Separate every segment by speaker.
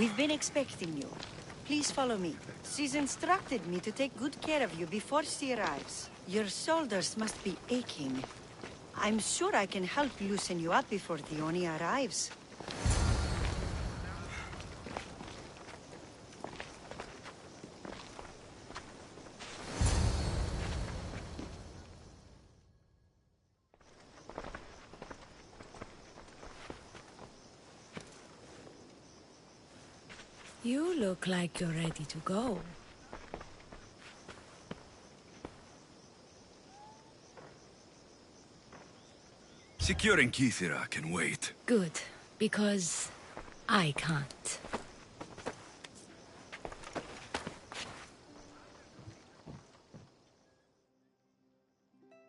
Speaker 1: We've been expecting you. Please follow me. She's instructed me to take good care of you before she arrives. Your shoulders must be aching. I'm sure I can help loosen you up before Dione arrives.
Speaker 2: You look like you're ready to go.
Speaker 3: Securing Kithira can wait.
Speaker 2: Good, because I can't.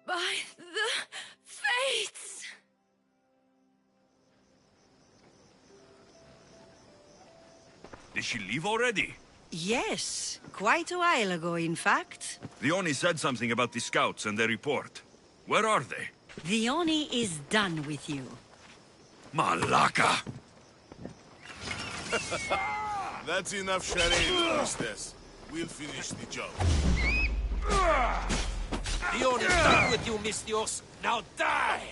Speaker 2: By the fates!
Speaker 3: Did she leave already?
Speaker 1: Yes, quite a while ago, in fact.
Speaker 3: Dione said something about the scouts and their report. Where are they?
Speaker 1: Dione is done with you.
Speaker 3: Malaka!
Speaker 4: That's enough charade, priestess. We'll finish the job.
Speaker 5: Dione is done with you, Mistios. Now die!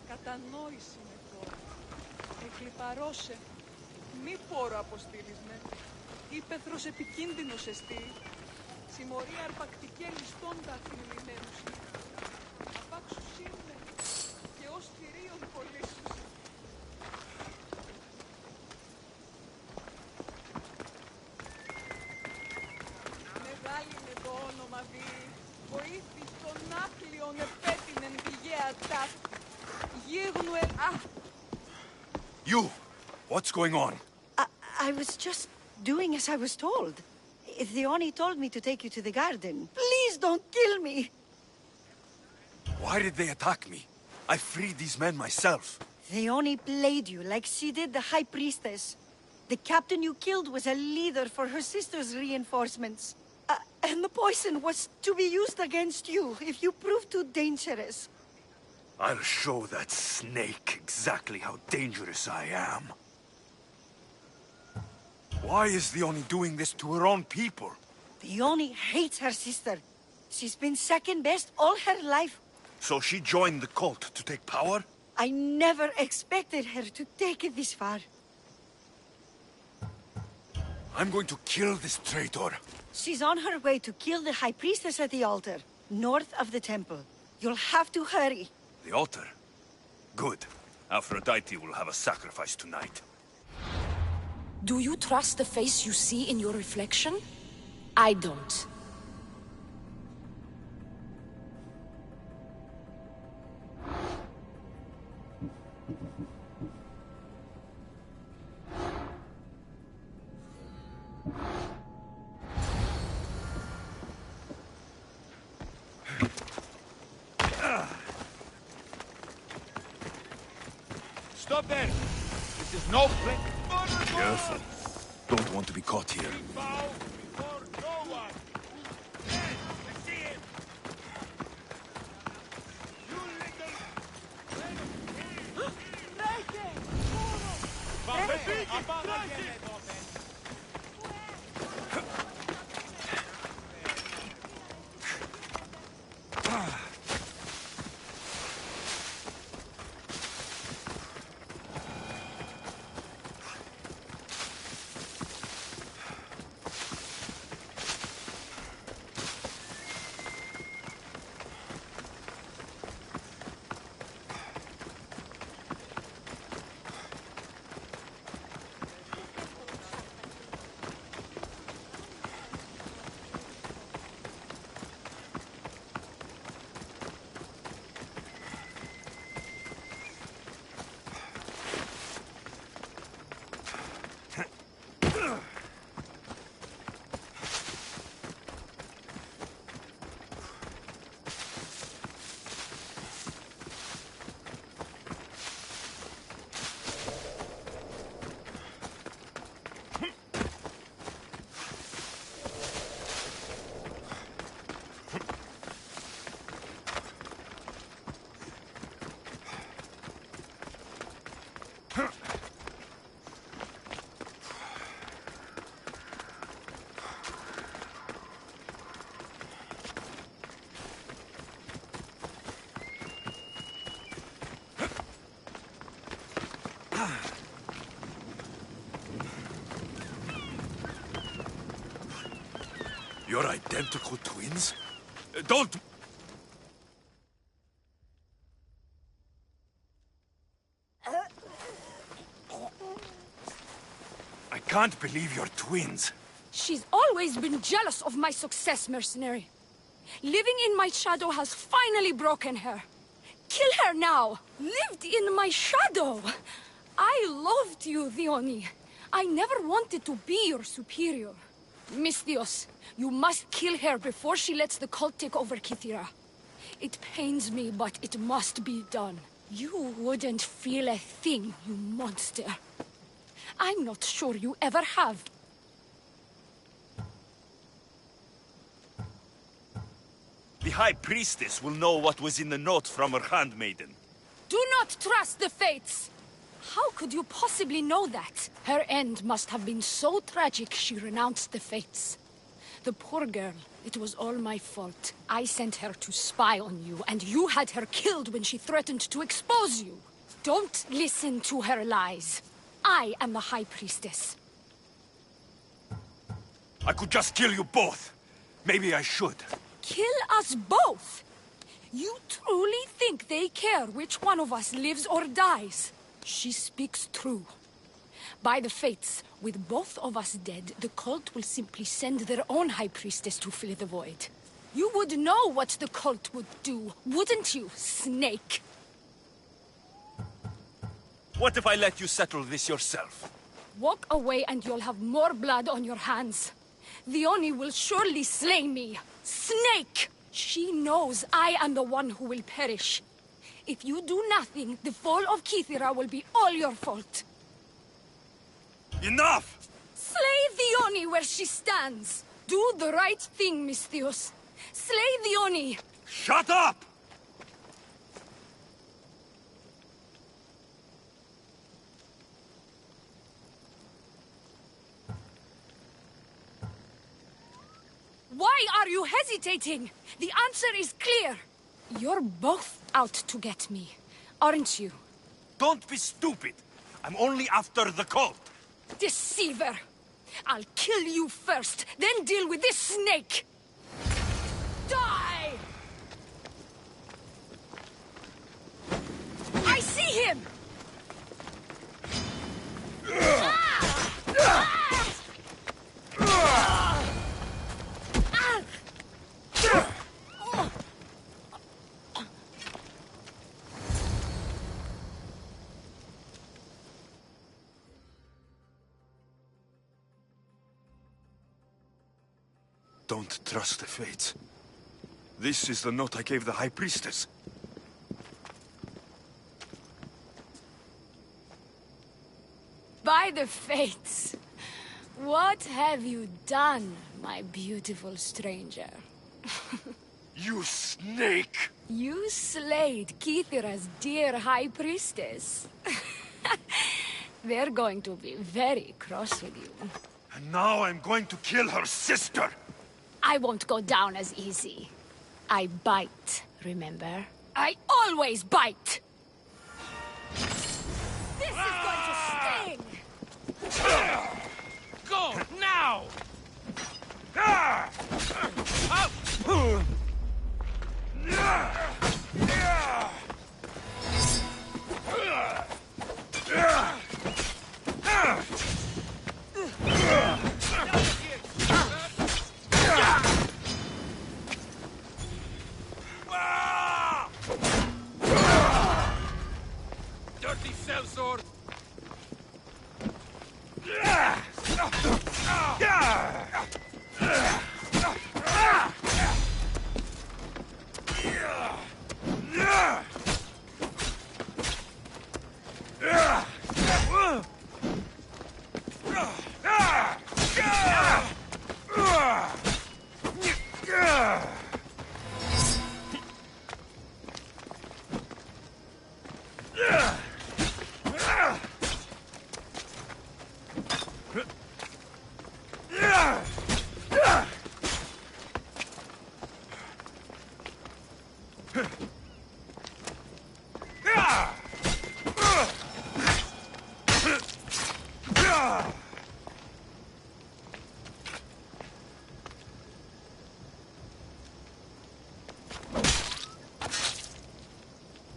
Speaker 6: Κατανόηση με τώρα. Εκλιπαρώσε. Μη πόρο αποστήλεις με. Ήπεθρος επικίνδυνος εστί. Συμμορία αρπακτικέ ληστώντα θρυλημένους. Απάξους είναι και ως θηρίων πολίσους. Μεγάλη είναι το όνομα δι. Βοήθης των άπλιων επέτεινεν πηγαία τάφ.
Speaker 3: You! What's going on?
Speaker 1: I was just doing as I was told. Dione told me to take you to the garden. Please don't kill me!
Speaker 3: Why did they attack me? I freed these men myself.
Speaker 1: Dione played you like she did the High Priestess. The captain you killed was a leader for her sister's reinforcements. And the poison was to be used against you if you proved too dangerous.
Speaker 3: I'll show that snake exactly how dangerous I am. Why is Dione doing this to her own people?
Speaker 1: Dione hates her sister. She's been second best all her life.
Speaker 3: So she joined the cult to take power?
Speaker 1: I never expected her to take it this far.
Speaker 3: I'm going to kill this traitor.
Speaker 1: She's on her way to kill the High Priestess at the altar, north of the temple. You'll have to hurry.
Speaker 3: The altar? Good. Aphrodite will have a sacrifice tonight.
Speaker 2: Do you trust the face you see in your reflection? I don't.
Speaker 4: Stop there! This is no place.
Speaker 3: Careful. Don't want to be caught here.
Speaker 4: Bow before
Speaker 3: You're identical twins? Don't... I can't believe you're twins.
Speaker 2: She's always been jealous of my success, mercenary. Living in my shadow has finally broken her. Kill her now! Lived in my shadow! I loved you, Dione. I never wanted to be your superior. Misthios, you must kill her before she lets the cult take over Kythera. It pains me, but it must be done. You wouldn't feel a thing, you monster. I'm not sure you ever have.
Speaker 3: The High Priestess will know what was in the note from her handmaiden.
Speaker 2: Do not trust the fates! How could you possibly know that? Her end must have been so tragic she renounced the fates. The poor girl, it was all my fault. I sent her to spy on you, and you had her killed when she threatened to expose you. Don't listen to her lies. I am the High Priestess.
Speaker 3: I could just kill you both. Maybe I should.
Speaker 2: Kill us both? You truly think they care which one of us lives or dies? She speaks true. By the fates, with both of us dead, the cult will simply send their own High Priestess to fill the void. You would know what the cult would do, wouldn't you, Snake?
Speaker 3: What if I let you settle this yourself?
Speaker 2: Walk away and you'll have more blood on your hands. The Oni will surely slay me. Snake! She knows I am the one who will perish. If you do nothing, the fall of Kythera will be all your fault.
Speaker 3: Enough!
Speaker 2: Slay the Oni where she stands. Do the right thing, Misthios. Slay the Oni.
Speaker 3: Shut up!
Speaker 2: Why are you hesitating? The answer is clear. You're both out to get me, aren't you?
Speaker 3: Don't be stupid. I'm only after the cult.
Speaker 2: Deceiver! I'll kill you first, then deal with this snake! Die! I see him!
Speaker 3: Don't trust the fates. This is the note I gave the High Priestess.
Speaker 2: By the fates! What have you done, my beautiful stranger?
Speaker 3: You snake!
Speaker 2: You slayed Kythera's dear High Priestess. They're going to be very cross with you.
Speaker 3: And now I'm going to kill her sister!
Speaker 2: I won't go down as easy. I bite, remember? I always bite! This is going to sting!
Speaker 5: Go, now! Up! Dirty sellsword!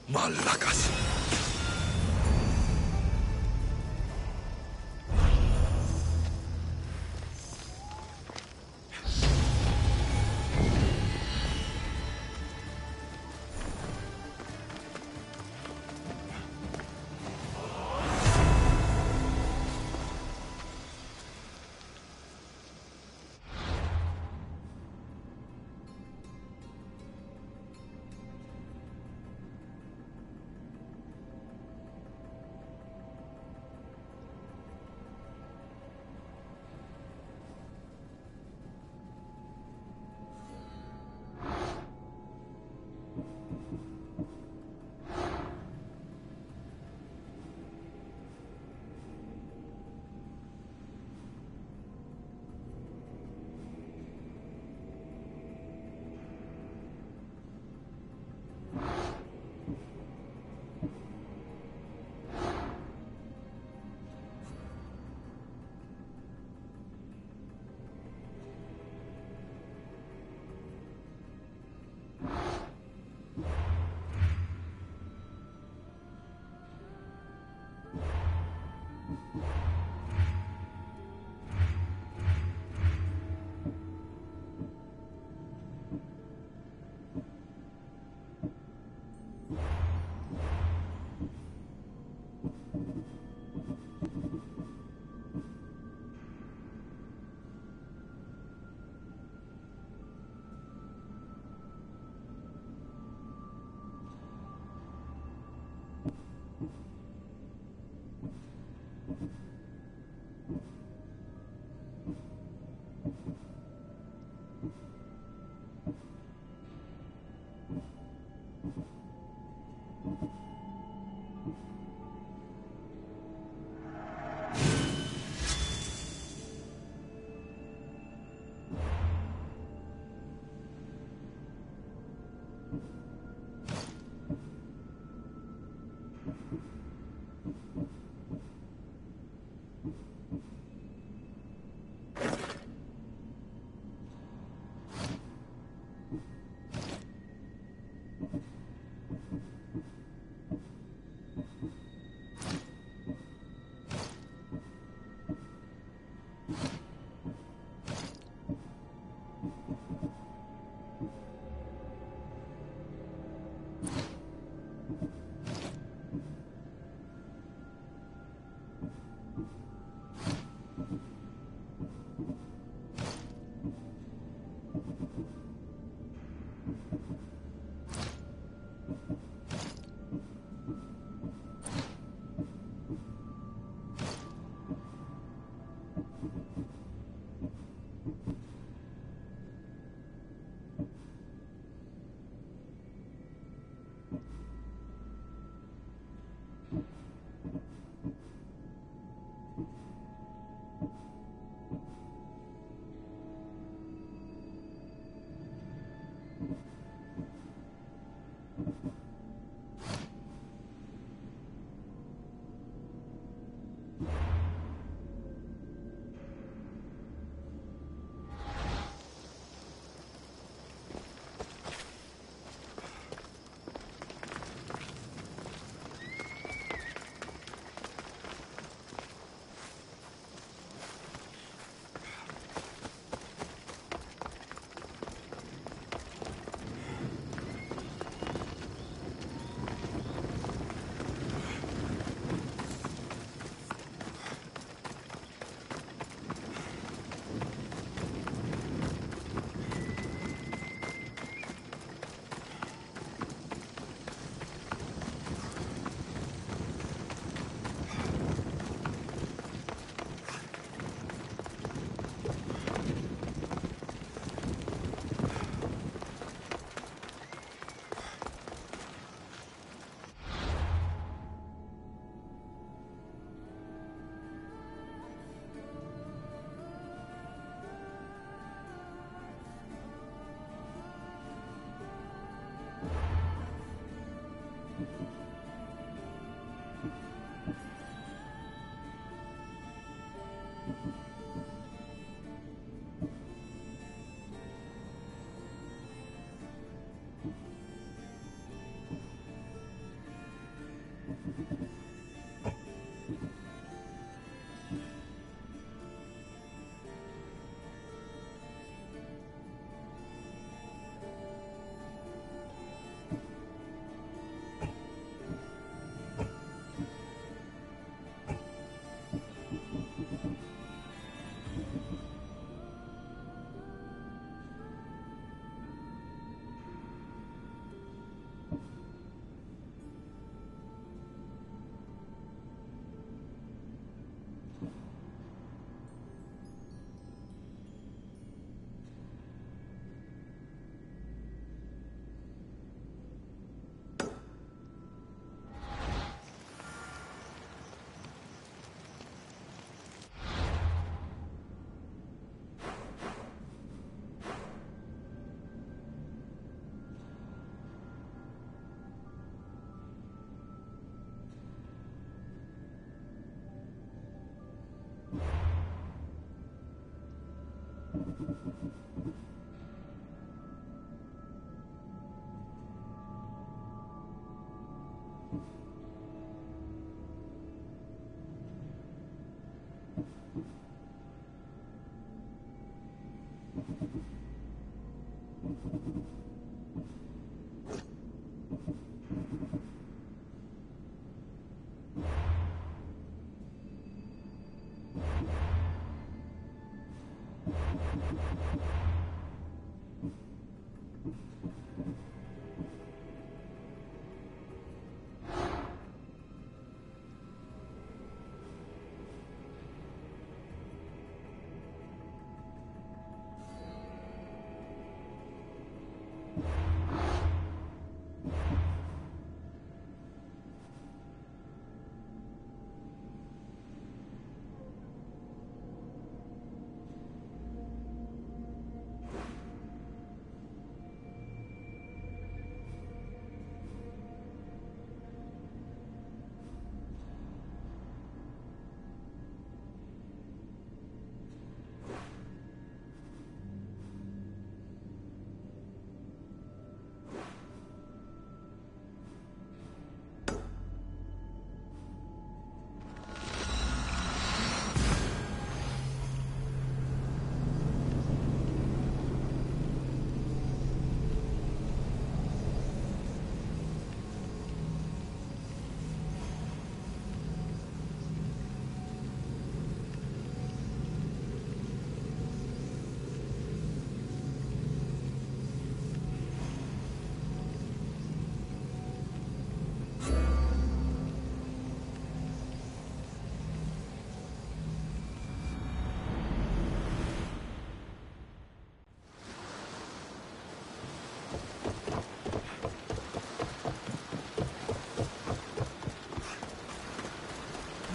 Speaker 3: Malakas!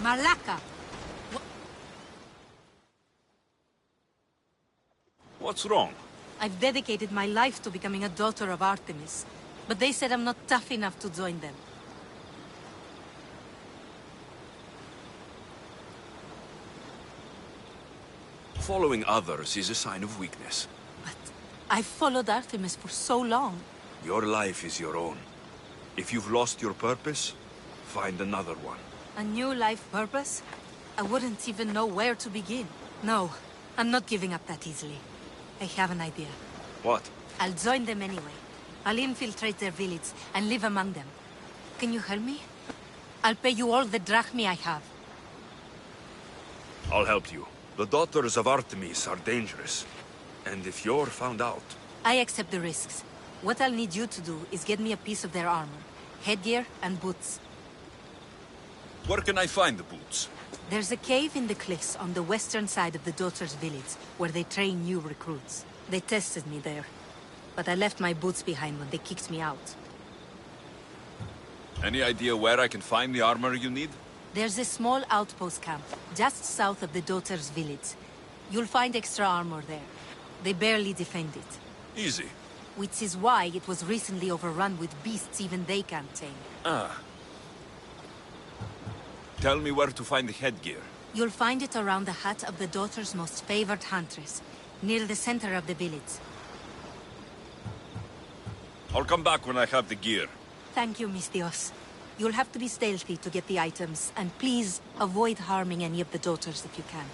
Speaker 7: Malaka!
Speaker 3: What's wrong?
Speaker 7: I've dedicated my life to becoming a daughter of Artemis, but they said I'm not tough enough to join them.
Speaker 3: Following others is a sign of weakness.
Speaker 7: But I've followed Artemis for so long.
Speaker 3: Your life is your own. If you've lost your purpose, find another one.
Speaker 7: A new life purpose? I wouldn't even know where to begin. No, I'm not giving up that easily. I have an idea.
Speaker 3: What?
Speaker 7: I'll join them anyway. I'll infiltrate their village and live among them. Can you help me? I'll pay you all the drachmi I have.
Speaker 3: I'll help you. The daughters of Artemis are dangerous. And if you're found out...
Speaker 7: I accept the risks. What I'll need you to do is get me a piece of their armor, headgear, and boots.
Speaker 3: Where can I find the boots?
Speaker 7: There's a cave in the cliffs on the western side of the Daughters' village, where they train new recruits. They tested me there, but I left my boots behind when they kicked me out.
Speaker 3: Any idea where I can find the armor you need?
Speaker 7: There's a small outpost camp, just south of the Daughters' village. You'll find extra armor there. They barely defend it.
Speaker 3: Easy.
Speaker 7: which is why it was recently overrun with beasts even they can't tame.
Speaker 3: Ah. Tell me where to find the headgear.
Speaker 7: You'll find it around the hut of the daughter's most favored huntress, near the center of the village.
Speaker 3: I'll come back when I have the gear.
Speaker 7: Thank you, Misthios. You'll have to be stealthy to get the items, and please avoid harming any of the daughters if you can.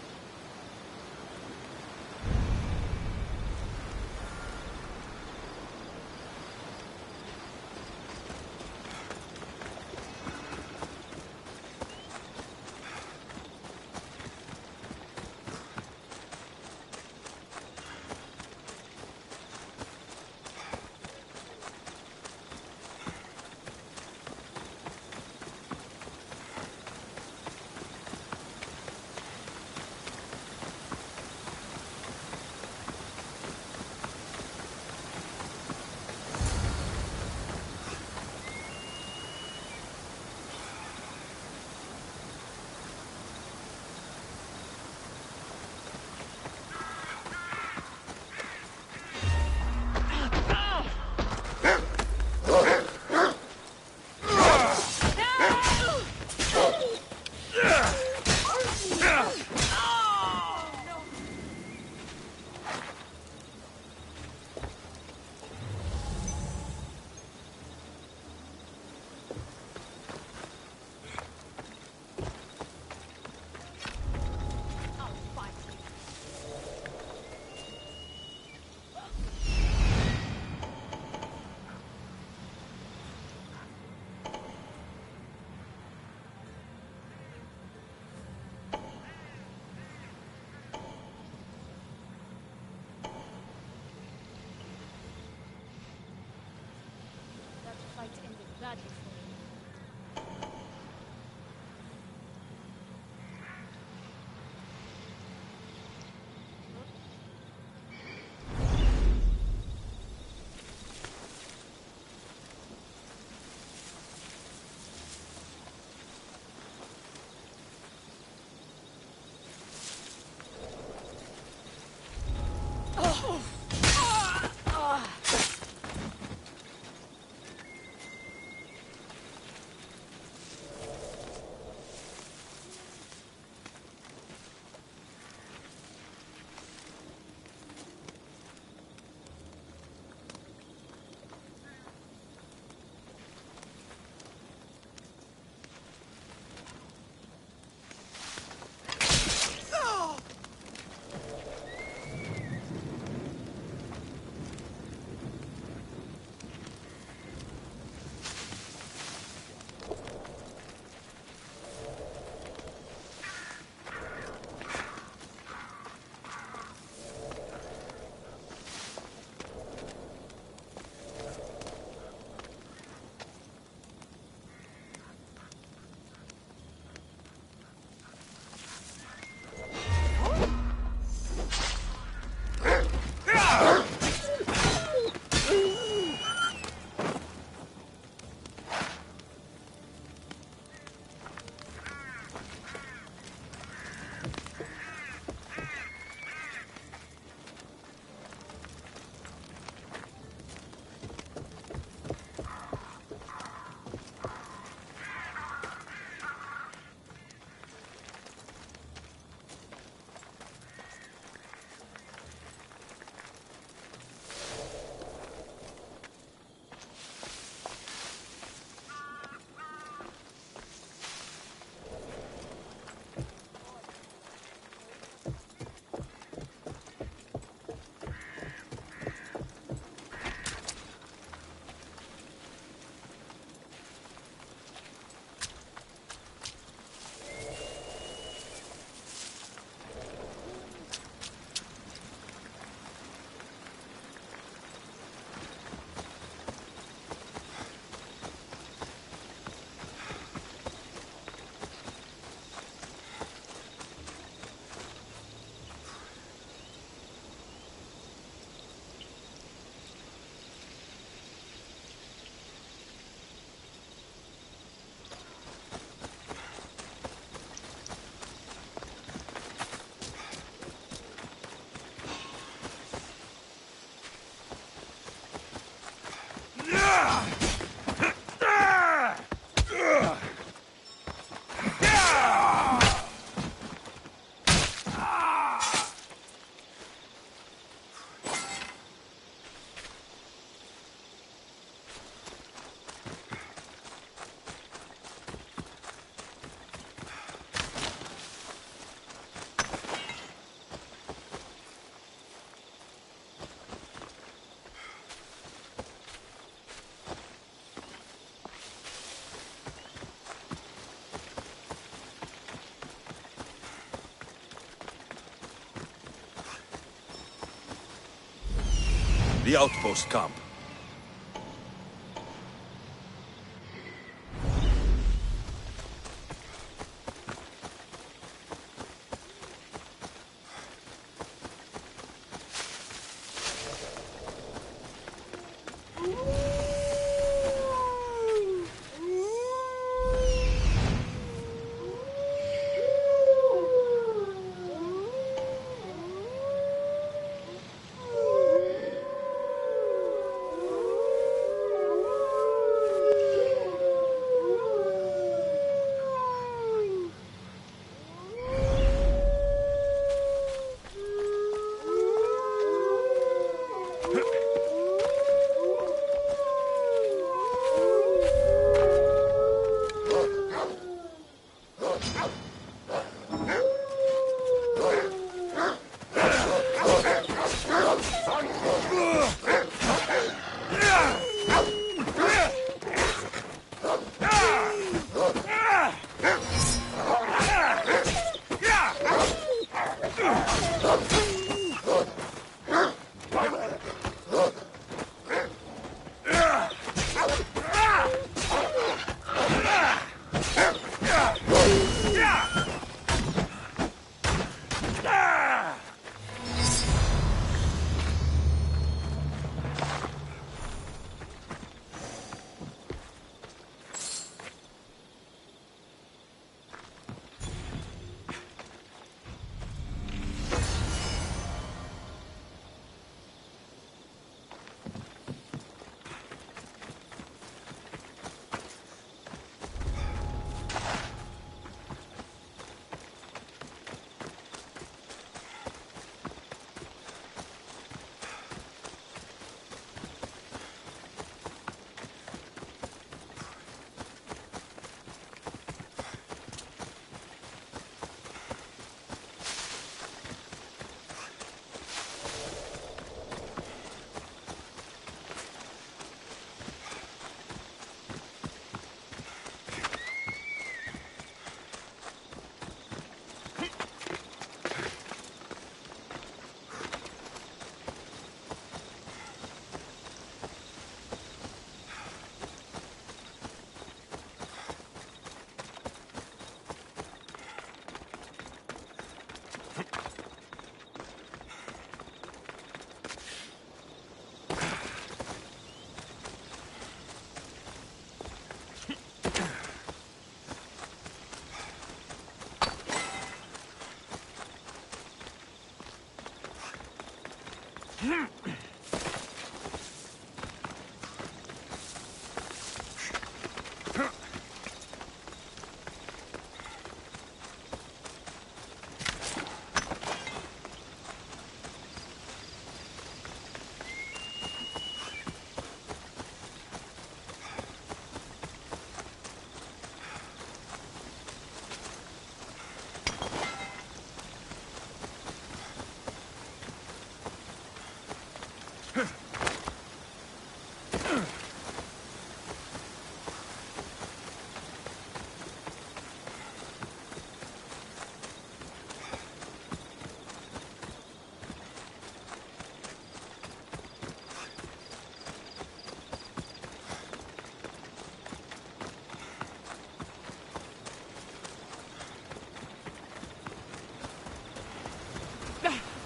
Speaker 3: The outpost camp.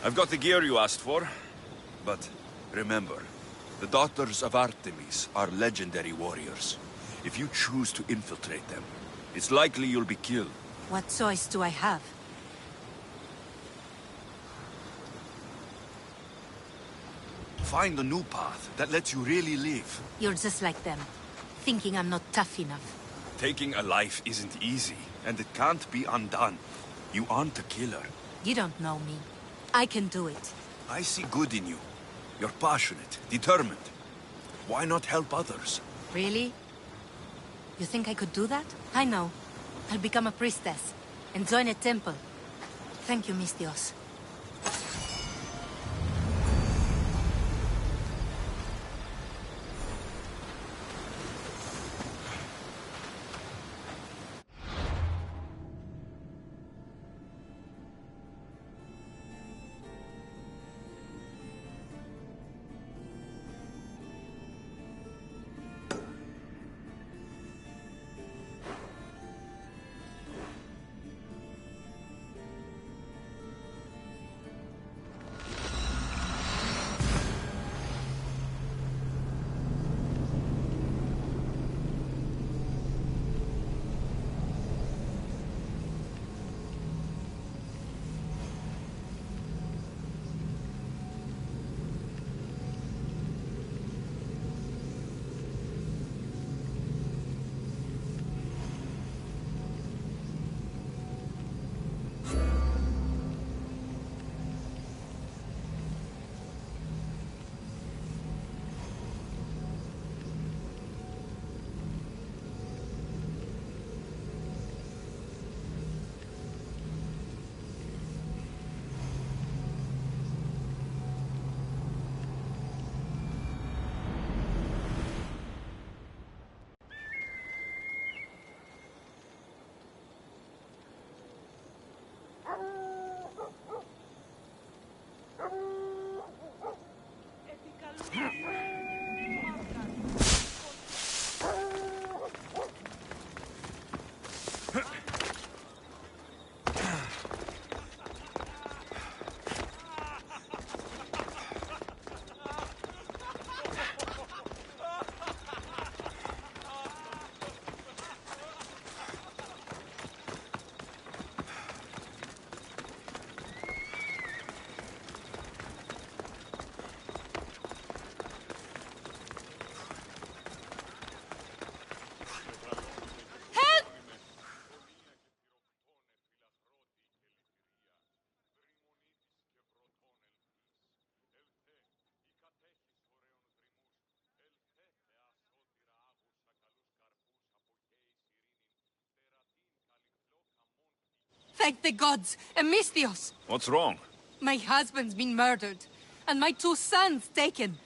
Speaker 3: I've got the gear you asked for, but remember, the daughters of Artemis are legendary warriors. If you choose to infiltrate them, it's likely you'll be killed.
Speaker 7: What choice do I have?
Speaker 3: Find a new path that lets you really live.
Speaker 7: You're just like them, thinking I'm not tough enough.
Speaker 3: Taking a life isn't easy, and it can't be undone. You aren't a killer.
Speaker 7: You don't know me. I can do it.
Speaker 3: I see good in you. You're passionate, determined. Why not help others?
Speaker 7: Really? You think I could do that? I know. I'll become a priestess and join a temple. Thank you, Mistios. Thank the gods! Amistios!
Speaker 3: What's wrong?
Speaker 7: My husband's been murdered, and my 2 sons taken.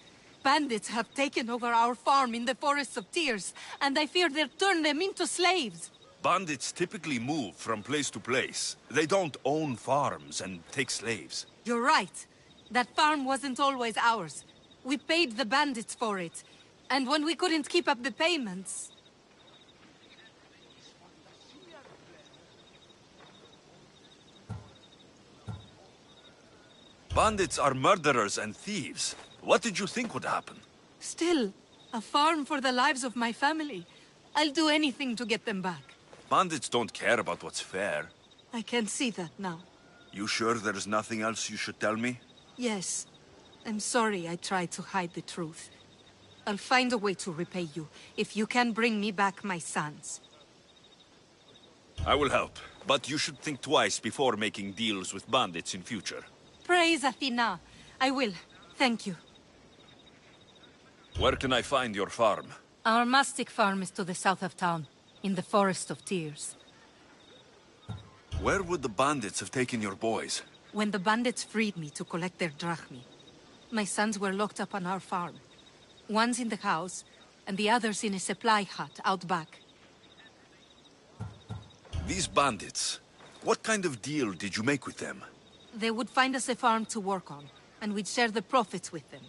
Speaker 7: Bandits have taken over our farm in the Forests of Tears, and I fear they'll turn them into slaves.
Speaker 3: Bandits typically move from place to place. They don't own farms and take slaves.
Speaker 7: You're right. That farm wasn't always ours. We paid the bandits for it. And when we couldn't keep up the payments...
Speaker 3: Bandits are murderers and thieves. What did you think would happen?
Speaker 7: Still, a farm for the lives of my family. I'll do anything to get them back.
Speaker 3: Bandits don't care about what's fair.
Speaker 7: I can see that now.
Speaker 3: You sure there's nothing else you should tell me?
Speaker 7: Yes. I'm sorry I tried to hide the truth. I'll find a way to repay you, if you can bring me back my sons.
Speaker 3: I will help, but you should think twice before making deals with bandits in future.
Speaker 7: Praise Athena. I will. Thank you.
Speaker 3: Where can I find your farm?
Speaker 7: Our mastic farm is to the south of town, in the Forest of Tears.
Speaker 3: Where would the bandits have taken your boys?
Speaker 7: When the bandits freed me to collect their drachmi, my sons were locked up on our farm. One's in the house, and the other's in a supply hut out back.
Speaker 3: These bandits, what kind of deal did you make with them?
Speaker 7: They would find us a farm to work on, and we'd share the profits with them.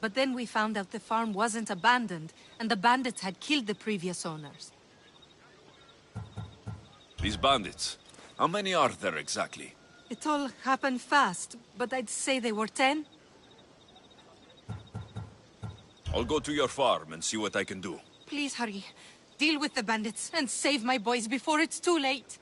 Speaker 7: But then we found out the farm wasn't abandoned, and the bandits had killed the previous owners.
Speaker 3: These bandits, how many are there exactly?
Speaker 7: It all happened fast, but I'd say they were 10.
Speaker 3: I'll go to your farm and see what I can do.
Speaker 7: Please hurry. Deal with the bandits and save my boys before it's too late.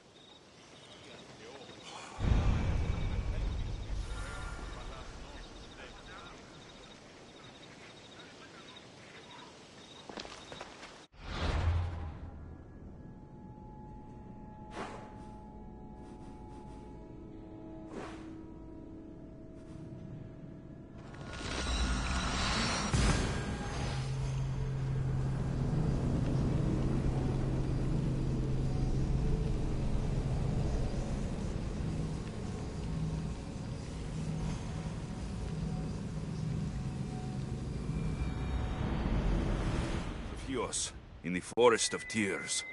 Speaker 3: In the Forest of Tears.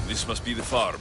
Speaker 3: This must be the farm.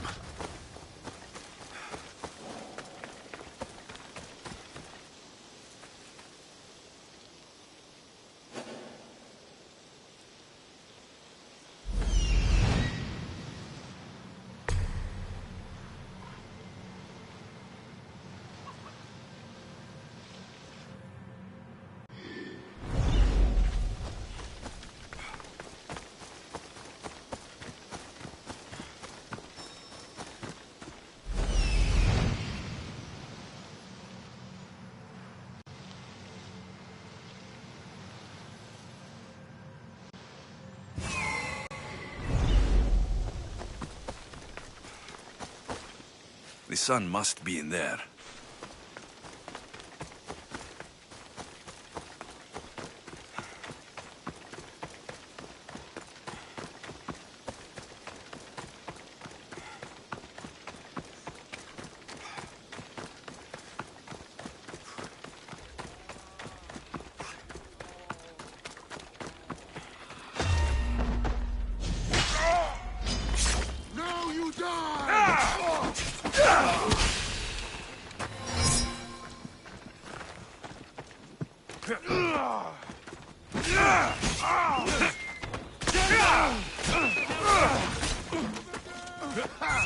Speaker 3: The sun must be in there.
Speaker 4: Now you die!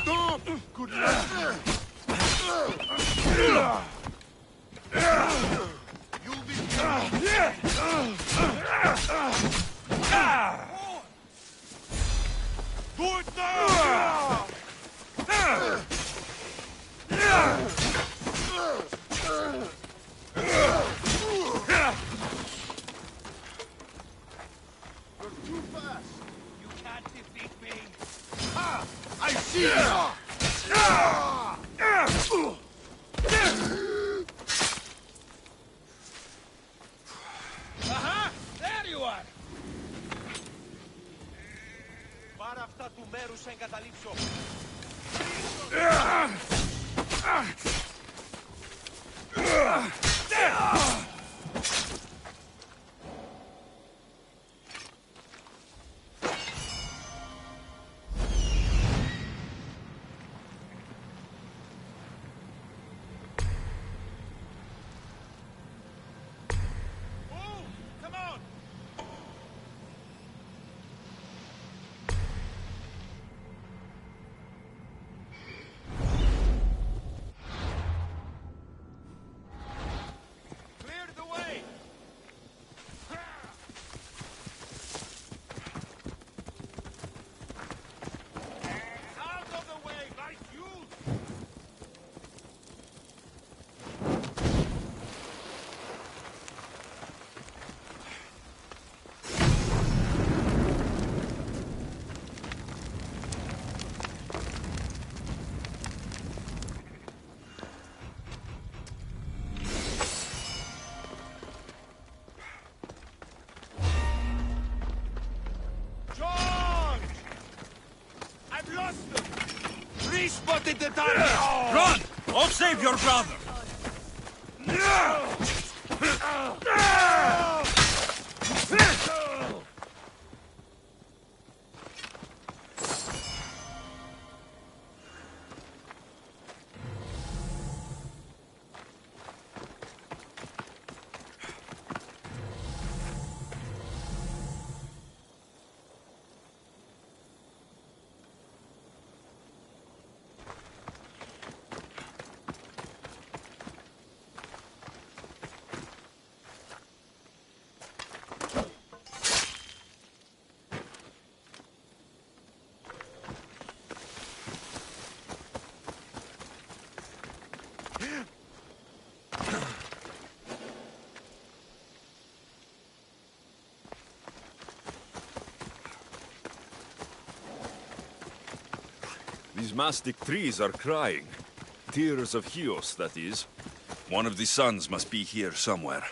Speaker 4: Stop! Good luck! You'll be do it now! You're too fast. You
Speaker 5: can't defeat me!
Speaker 4: I see you!
Speaker 5: Aha! There you are! Πάρ' αυτά του μέρους σε εγκαταλείψω!
Speaker 3: Spotted the target! Run! I'll save your brother! These mastic trees are crying. Tears of Chios, that is. One of the sons must be here somewhere.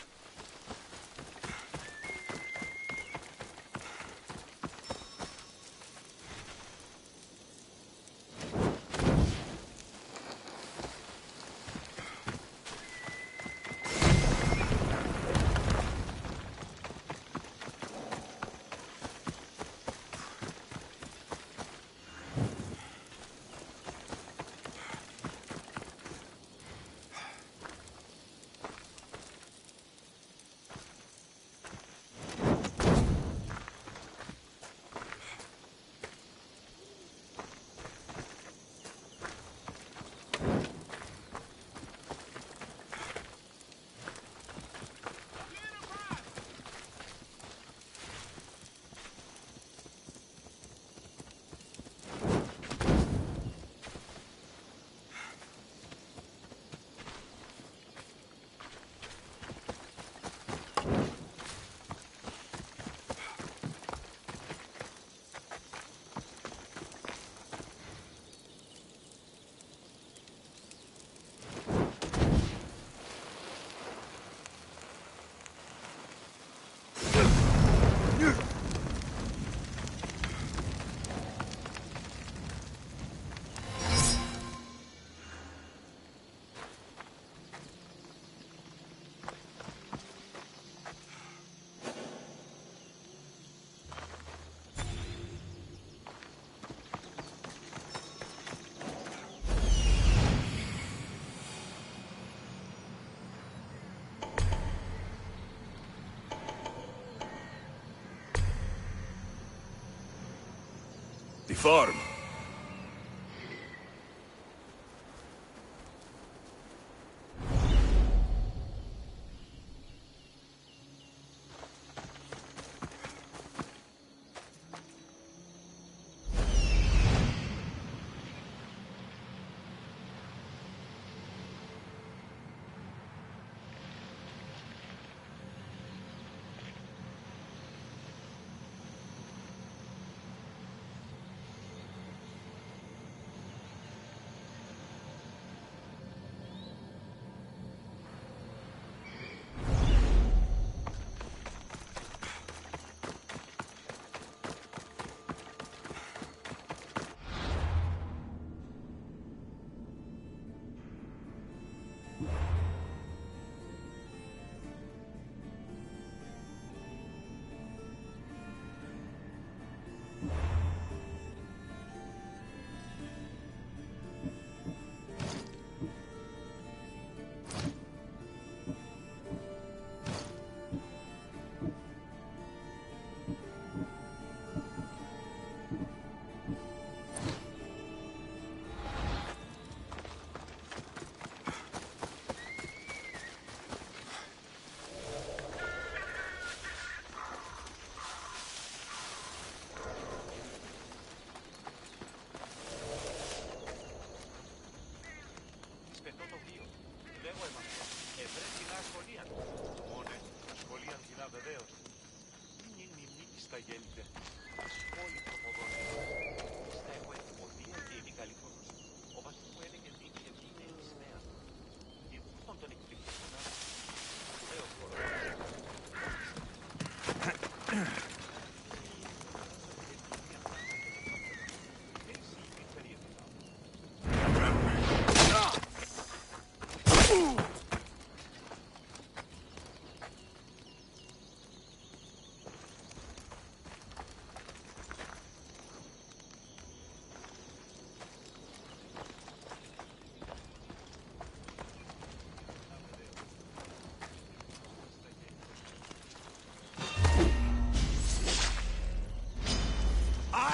Speaker 3: The farm.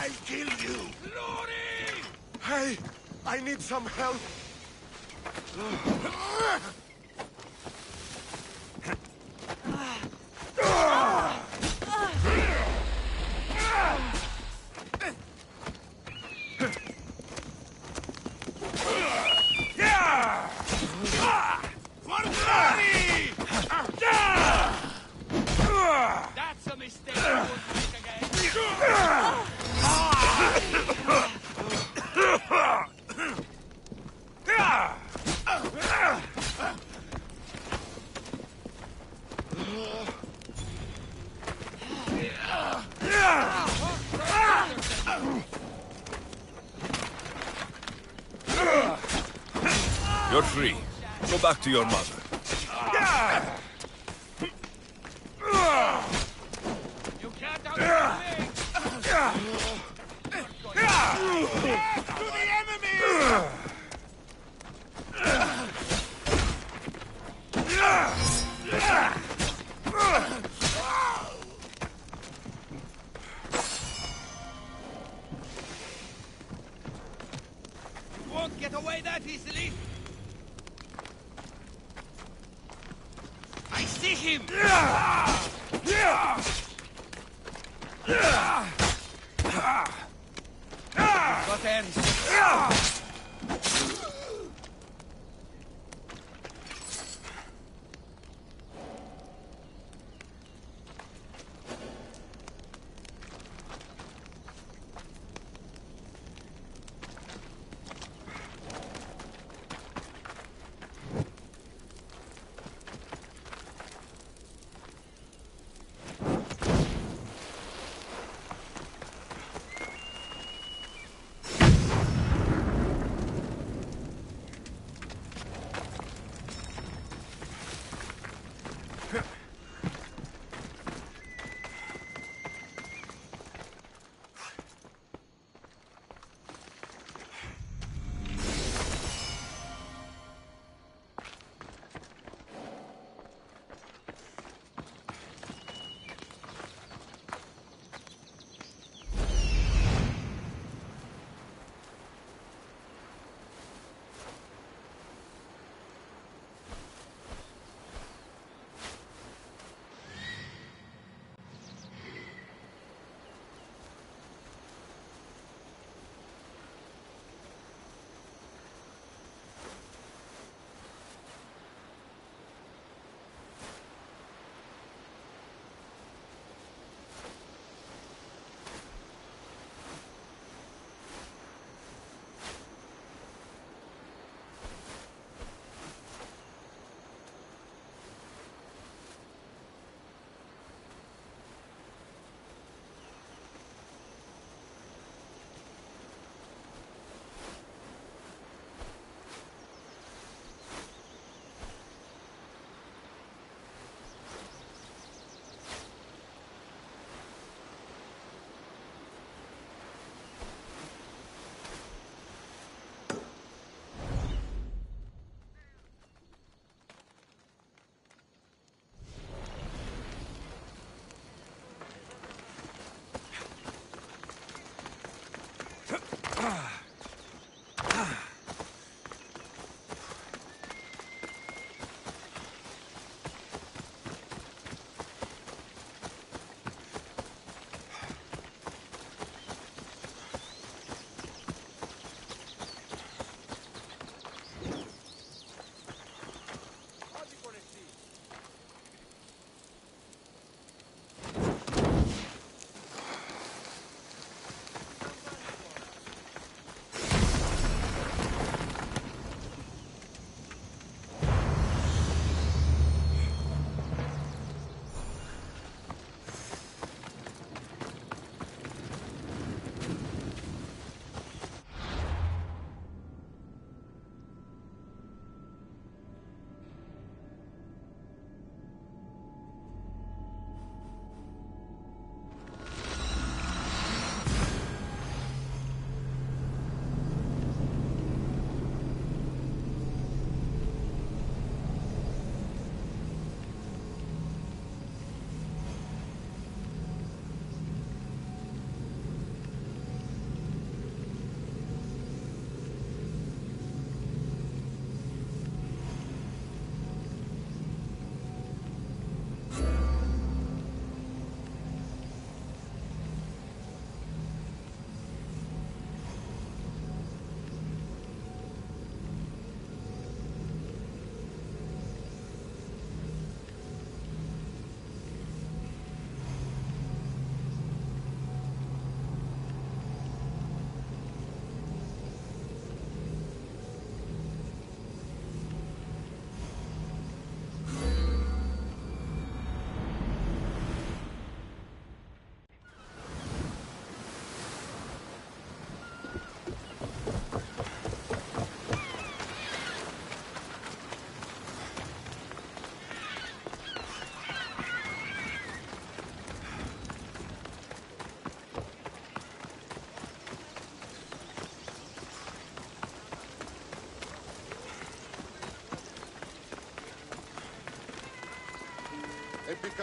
Speaker 8: I'll kill you! Glory! Hey, I need some help. For glory!
Speaker 5: That's a mistake you won't make again.
Speaker 3: You're free. Go back to your mother.
Speaker 5: You can't outrun me!
Speaker 8: To the enemy!
Speaker 5: You won't get away that easily! I see him! Got ends.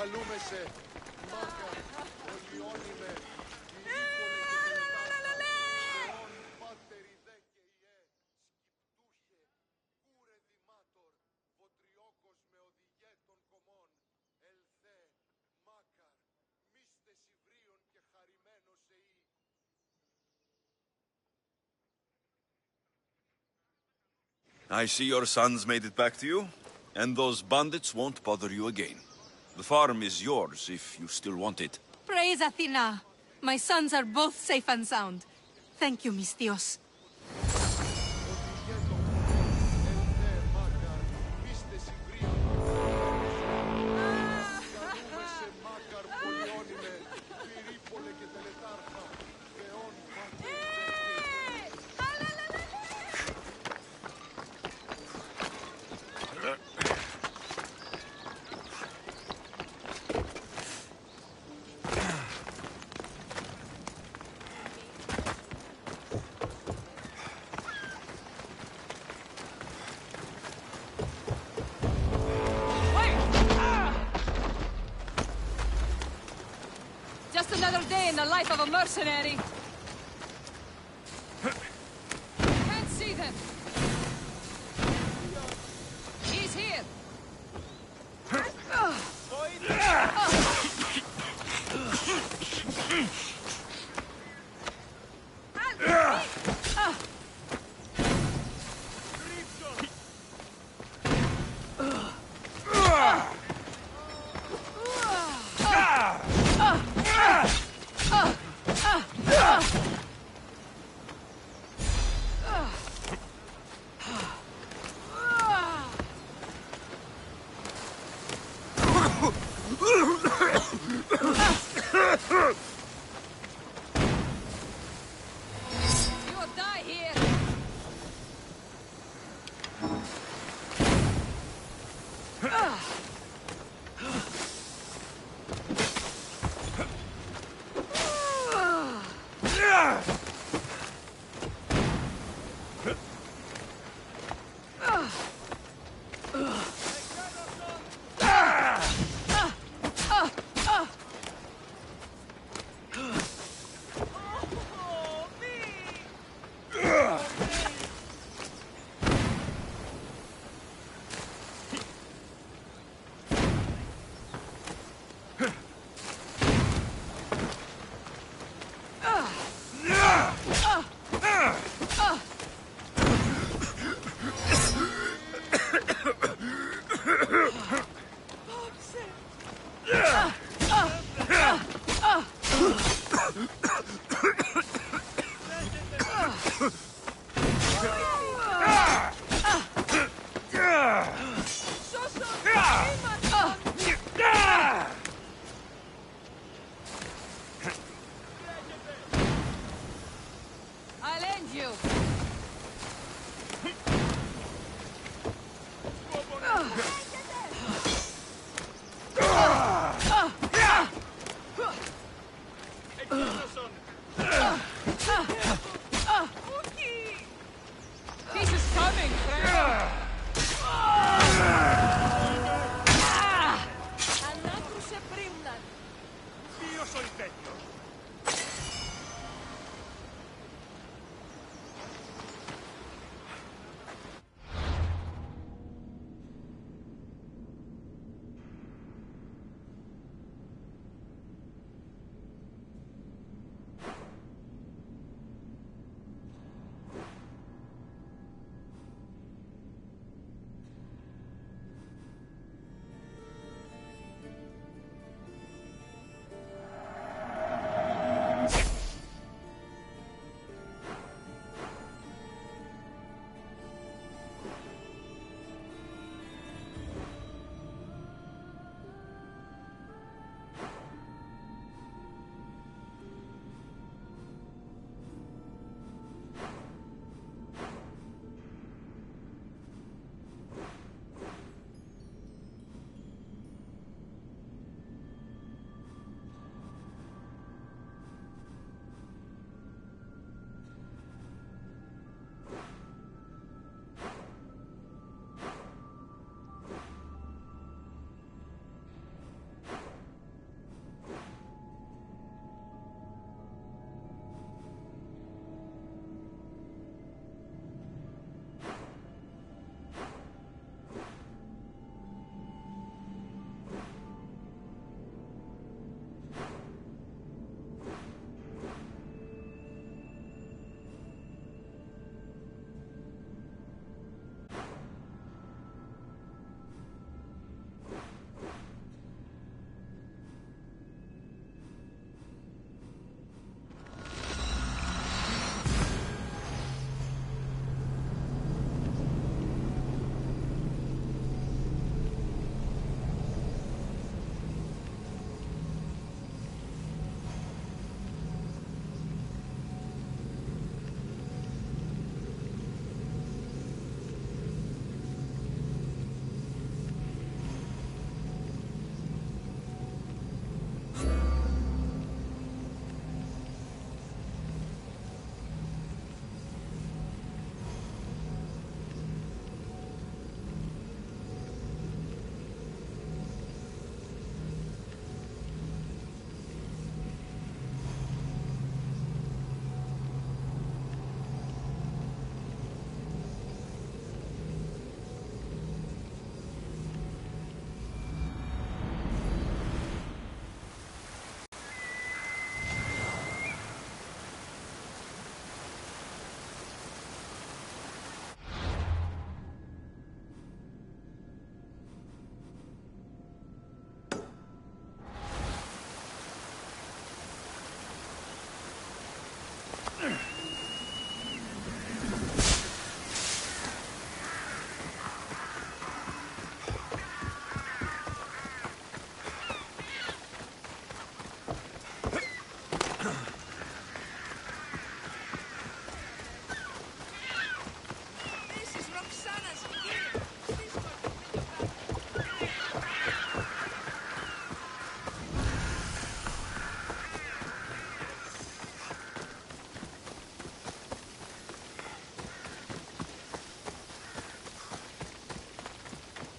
Speaker 8: καλούμε σε. Μάκα, ολιώνυμε.
Speaker 3: I see your sons made it back to you, and those bandits won't bother you again. The farm is yours if you still want it.
Speaker 7: Praise Athena! My sons are both safe and sound. Thank you, Misthios.
Speaker 2: Just another day in the life of a mercenary. Can't see them. He's here. You'll die here. I'll end you. Peace is coming, friend.
Speaker 6: Ανάκρουσε πρίμναν.
Speaker 8: Ποιος ο υπέτειος?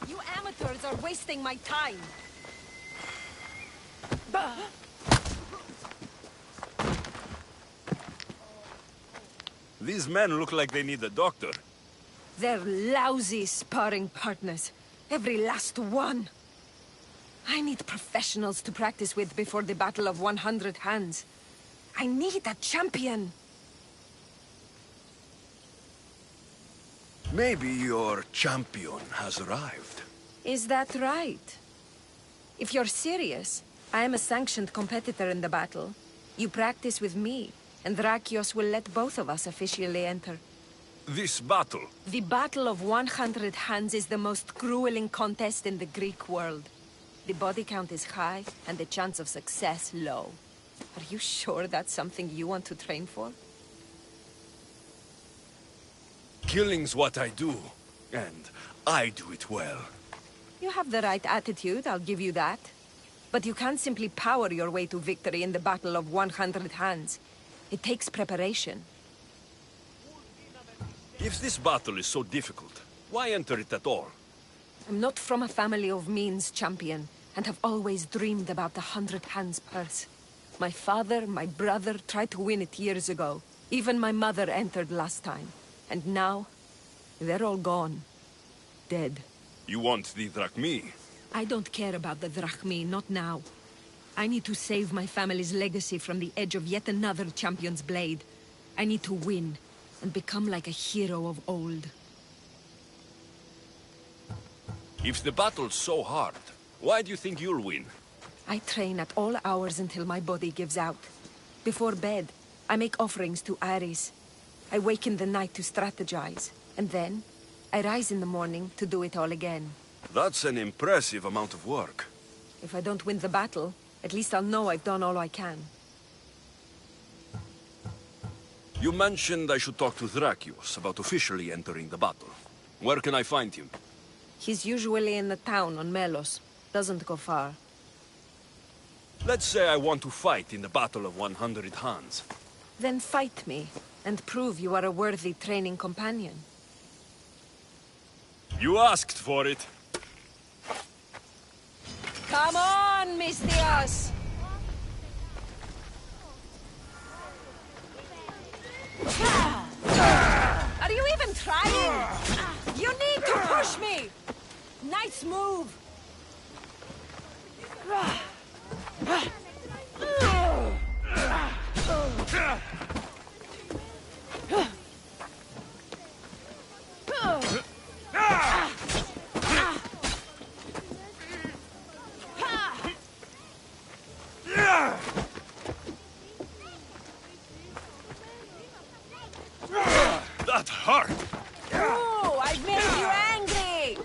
Speaker 2: You amateurs are wasting my time.
Speaker 3: These men look like they need a doctor.
Speaker 2: They're lousy sparring partners. Every last one. I need professionals to practice with before the Battle of 100 Hands. I need a champion.
Speaker 3: Maybe your champion has arrived.
Speaker 2: Is that right? If you're serious, I am a sanctioned competitor in the battle. You practice with me, and Drakios will let both of us officially enter.
Speaker 3: This battle?
Speaker 2: The Battle of 100 Hands is the most grueling contest in the Greek world. The body count is high, and the chance of success low. Are you sure that's something you want to train for?
Speaker 3: Killing's what I do, and I do it well.
Speaker 2: You have the right attitude, I'll give you that. But you can't simply power your way to victory in the Battle of 100 Hands. It takes preparation.
Speaker 3: If this battle is so difficult, why enter it at all?
Speaker 2: I'm not from a family of means, champion, and have always dreamed about the 100 Hands purse. My father, my brother tried to win it years ago. Even my mother entered last time. And now, they're all gone. Dead.
Speaker 3: You want the drachmi?
Speaker 2: I don't care about the drachmi, not now. I need to save my family's legacy from the edge of yet another champion's blade. I need to win, and become like a hero of old.
Speaker 3: If the battle's so hard, why do you think you'll win?
Speaker 2: I train at all hours until my body gives out. Before bed, I make offerings to Ares. I wake in the night to strategize, and then I rise in the morning to do it all again.
Speaker 3: That's an impressive amount of work.
Speaker 2: If I don't win the battle, at least I'll know I've done all I can.
Speaker 3: You mentioned I should talk to Drakios about officially entering the battle. Where can I find him?
Speaker 2: He's usually in the town on Melos. Doesn't go far.
Speaker 3: Let's say I want to fight in the Battle of 100 Hands.
Speaker 2: Then fight me, and prove you are a worthy training companion.
Speaker 3: You asked for it.
Speaker 2: Come on, Mistios! Are you even trying? You need to push me! Nice move!
Speaker 3: That hurt!
Speaker 2: Ooh, I've made you angry!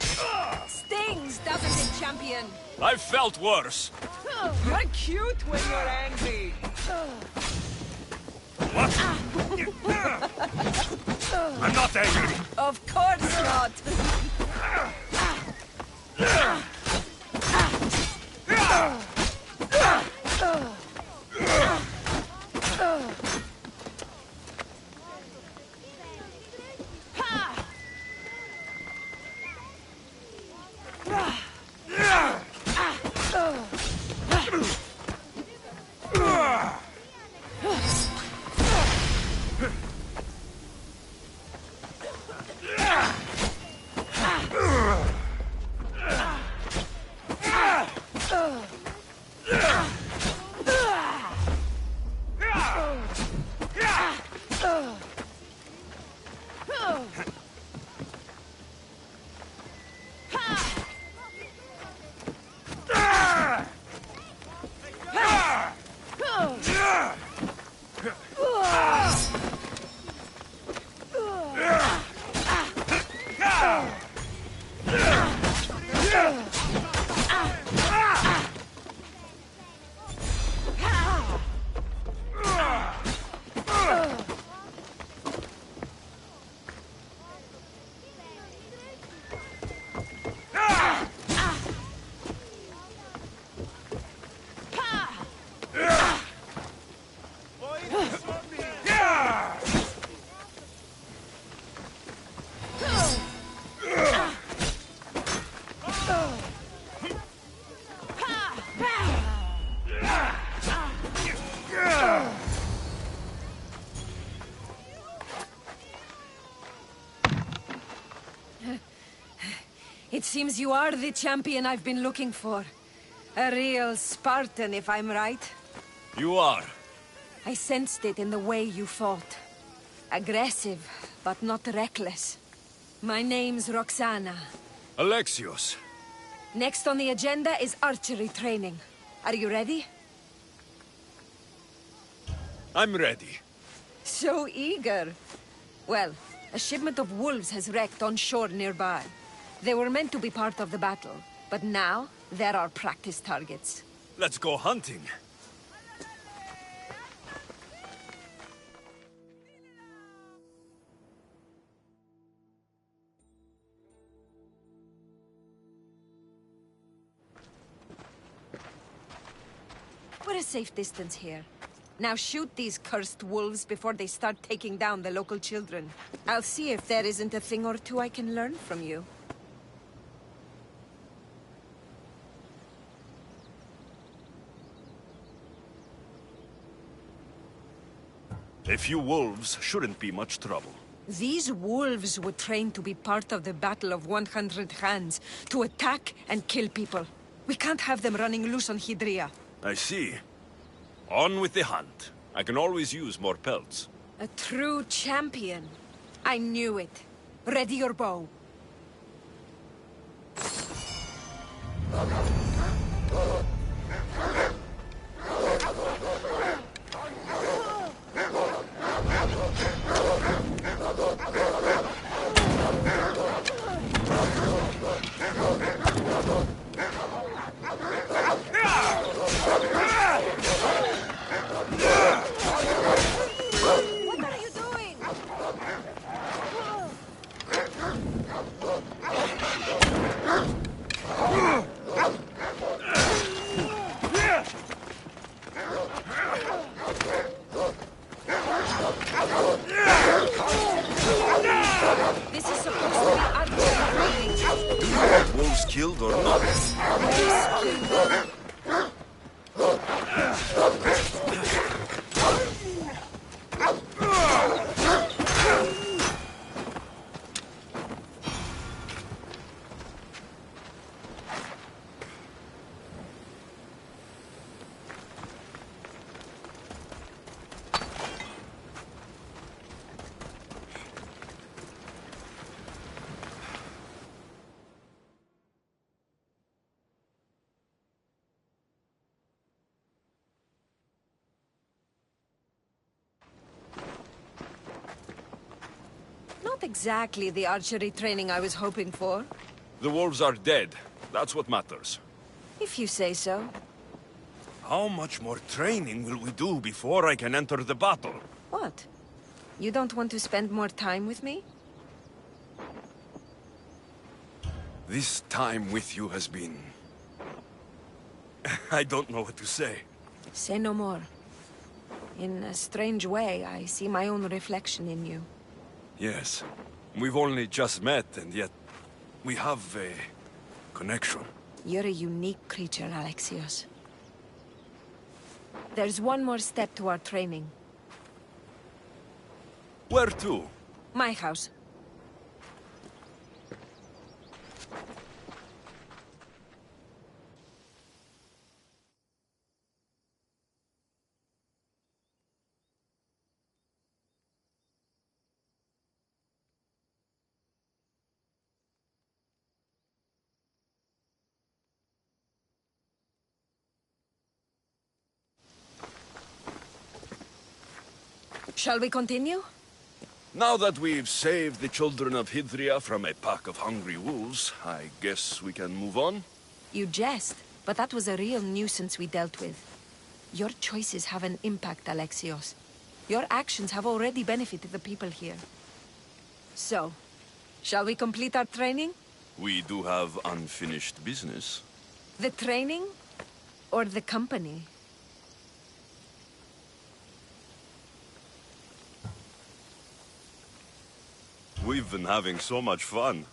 Speaker 2: Stings, doesn't it, champion?
Speaker 3: I've felt worse.
Speaker 6: You're cute when you're angry.
Speaker 3: What? I'm not angry.
Speaker 2: Of course not!
Speaker 9: It seems you are the champion I've been looking for. A real Spartan, if I'm right.
Speaker 3: You are.
Speaker 9: I sensed it in the way you fought. Aggressive, but not reckless. My name's Roxana.
Speaker 3: Alexios.
Speaker 9: Next on the agenda is archery training. Are you ready?
Speaker 3: I'm ready.
Speaker 9: So eager. Well, a shipment of wolves has wrecked on shore nearby. They were meant to be part of the battle, but now they're our practice targets.
Speaker 3: Let's go hunting.
Speaker 9: We're a safe distance here. Now shoot these cursed wolves before they start taking down the local children. I'll see if there isn't a thing or two I can learn from you.
Speaker 3: A few wolves shouldn't be much trouble.
Speaker 9: These wolves were trained to be part of the Battle of 100 Hands, to attack and kill people. We can't have them running loose on Hydria.
Speaker 3: I see. On with the hunt. I can always use more pelts.
Speaker 9: A true champion. I knew it. Ready your bow. What are you doing? This is supposed to be archery training.
Speaker 3: Do you want wolves killed or not?
Speaker 9: Not exactly the archery training I was hoping for.
Speaker 3: The wolves are dead. That's what matters.
Speaker 9: If you say so.
Speaker 3: How much more training will we do before I can enter the battle?
Speaker 9: What? You don't want to spend more time with me?
Speaker 3: This time with you has been... I don't know what to say.
Speaker 9: Say no more. In a strange way, I see my own reflection in you.
Speaker 3: Yes. We've only just met, and yet... we have a... connection.
Speaker 9: You're a unique creature, Alexios. There's one more step to our training.
Speaker 3: Where to?
Speaker 9: My house. Shall we continue?
Speaker 3: Now that we've saved the children of Hydria from a pack of hungry wolves, I guess we can move on?
Speaker 9: You jest, but that was a real nuisance we dealt with. Your choices have an impact, Alexios. Your actions have already benefited the people here. So, shall we complete our training?
Speaker 3: We do have unfinished business.
Speaker 9: The training? Or the company?
Speaker 3: We've been having so much fun.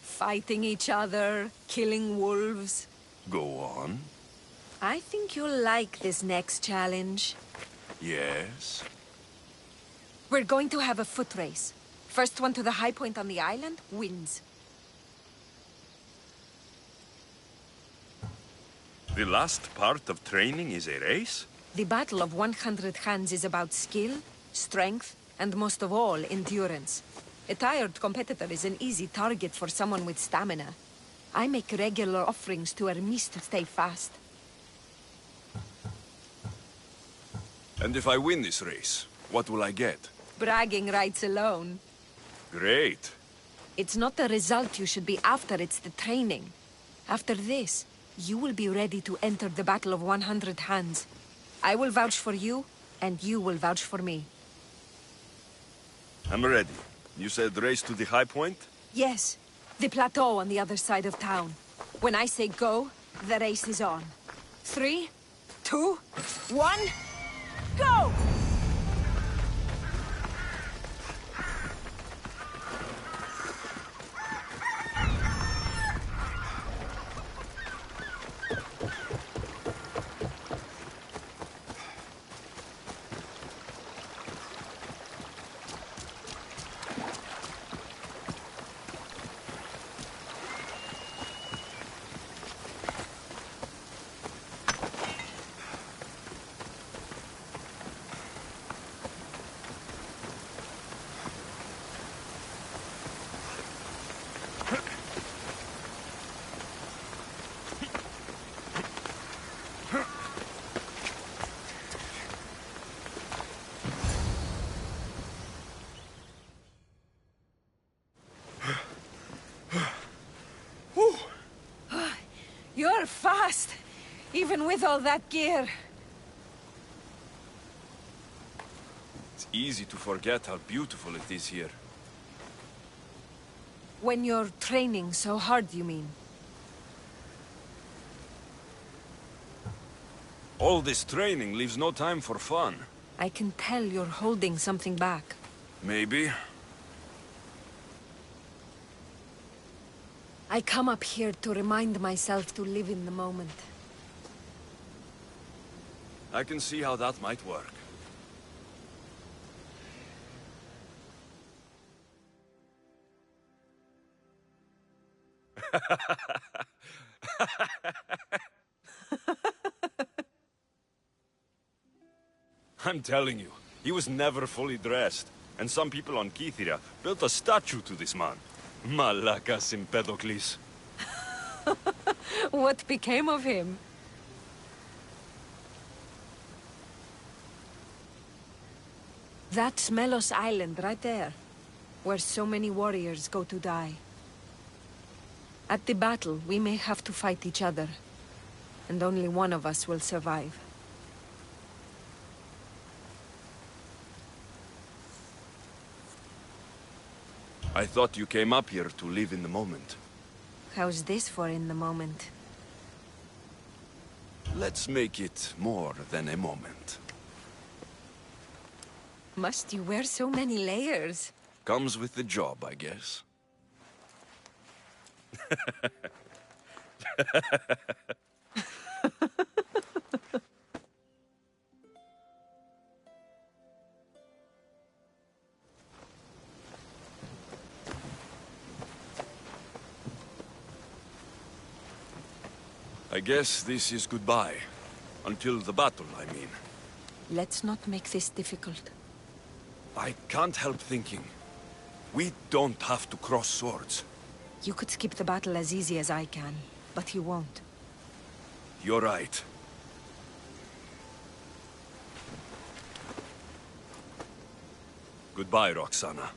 Speaker 9: Fighting each other, killing wolves.
Speaker 3: Go on.
Speaker 9: I think you'll like this next challenge.
Speaker 3: Yes?
Speaker 9: We're going to have a foot race. First one to the high point on the island wins.
Speaker 3: The last part of training is a race?
Speaker 9: The Battle of 100 Hands is about skill, strength, and most of all, endurance. A tired competitor is an easy target for someone with stamina. I make regular offerings to Hermes to stay fast.
Speaker 3: And if I win this race, what will I get?
Speaker 9: Bragging rights alone.
Speaker 3: Great.
Speaker 9: It's not the result you should be after, it's the training. After this, you will be ready to enter the Battle of 100 Hands. I will vouch for you, and you will vouch for me.
Speaker 3: I'm ready. You said race to the high point?
Speaker 9: Yes, the plateau on the other side of town. When I say go, the race is on. 3, 2, 1, go! You're fast, even with all that gear.
Speaker 3: It's easy to forget how beautiful it is here.
Speaker 9: When you're training so hard, you mean?
Speaker 3: All this training leaves no time for fun.
Speaker 9: I can tell you're holding something back.
Speaker 3: Maybe.
Speaker 9: I come up here to remind myself to live in the moment.
Speaker 3: I can see how that might work. I'm telling you, he was never fully dressed. And some people on Kythera built a statue to this man. Malakas Empedocles.
Speaker 9: What became of him? That's Melos Island, right there. Where so many warriors go to die. At the battle, we may have to fight each other. And only one of us will survive.
Speaker 3: I thought you came up here to live in the moment.
Speaker 9: How's this for in the moment?
Speaker 3: Let's make it more than a moment.
Speaker 9: Must you wear so many layers?
Speaker 3: Comes with the job, I guess. I guess this is goodbye. Until the battle, I mean.
Speaker 9: Let's not make this difficult.
Speaker 3: I can't help thinking. We don't have to cross swords.
Speaker 9: You could skip the battle as easy as I can, but you won't.
Speaker 3: You're right. Goodbye, Roxana.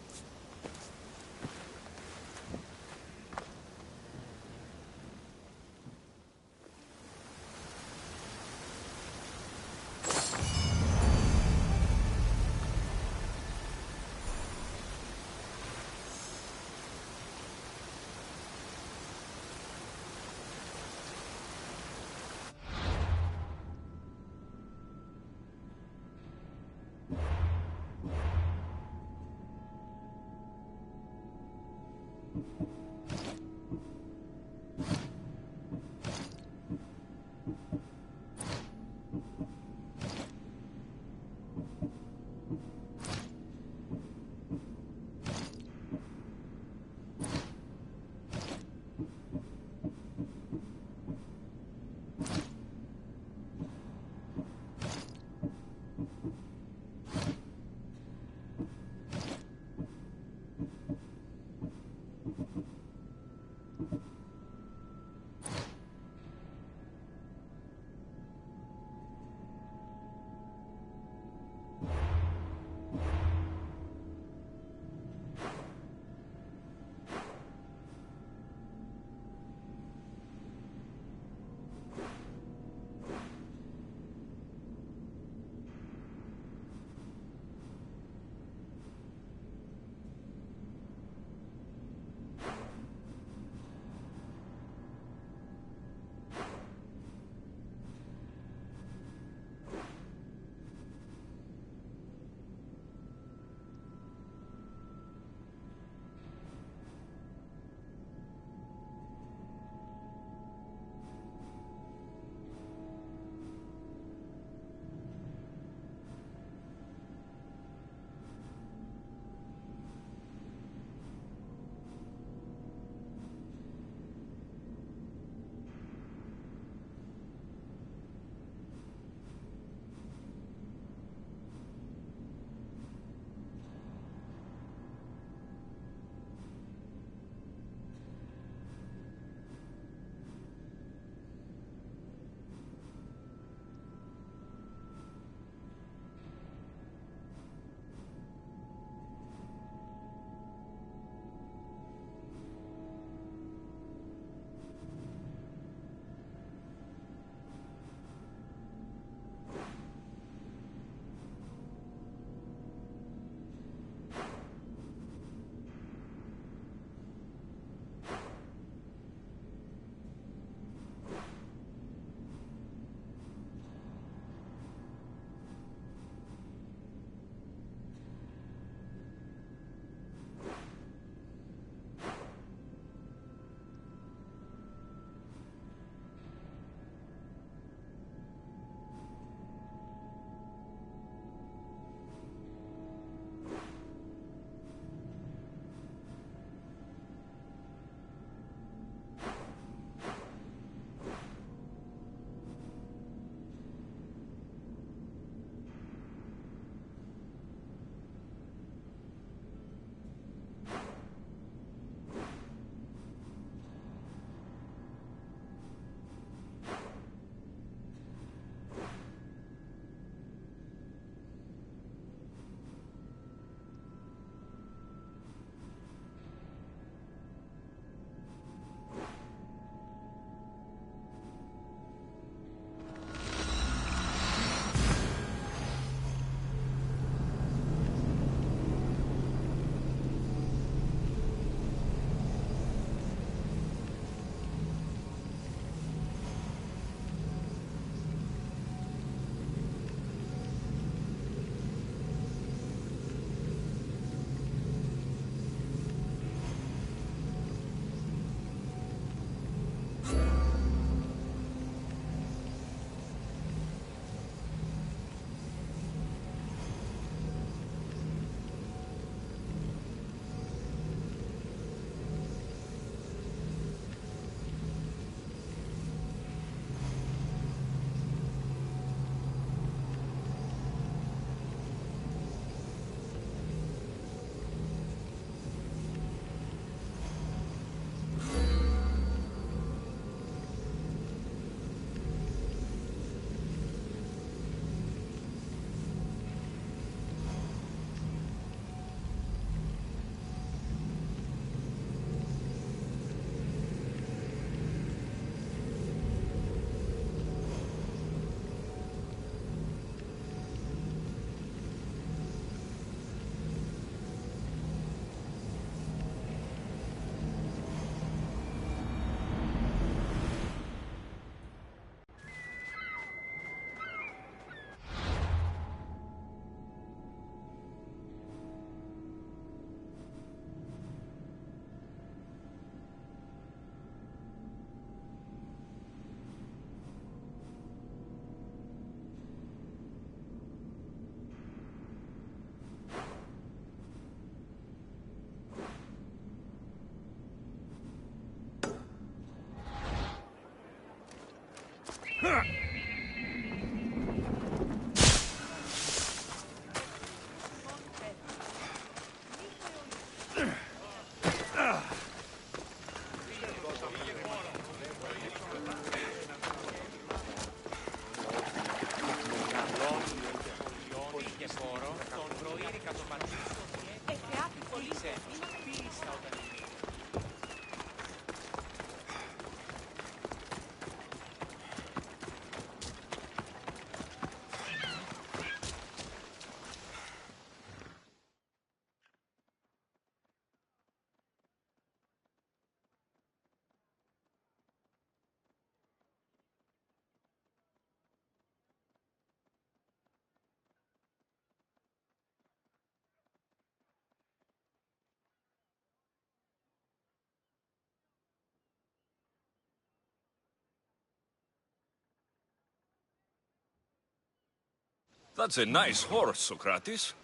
Speaker 3: That's a nice horse, Socrates.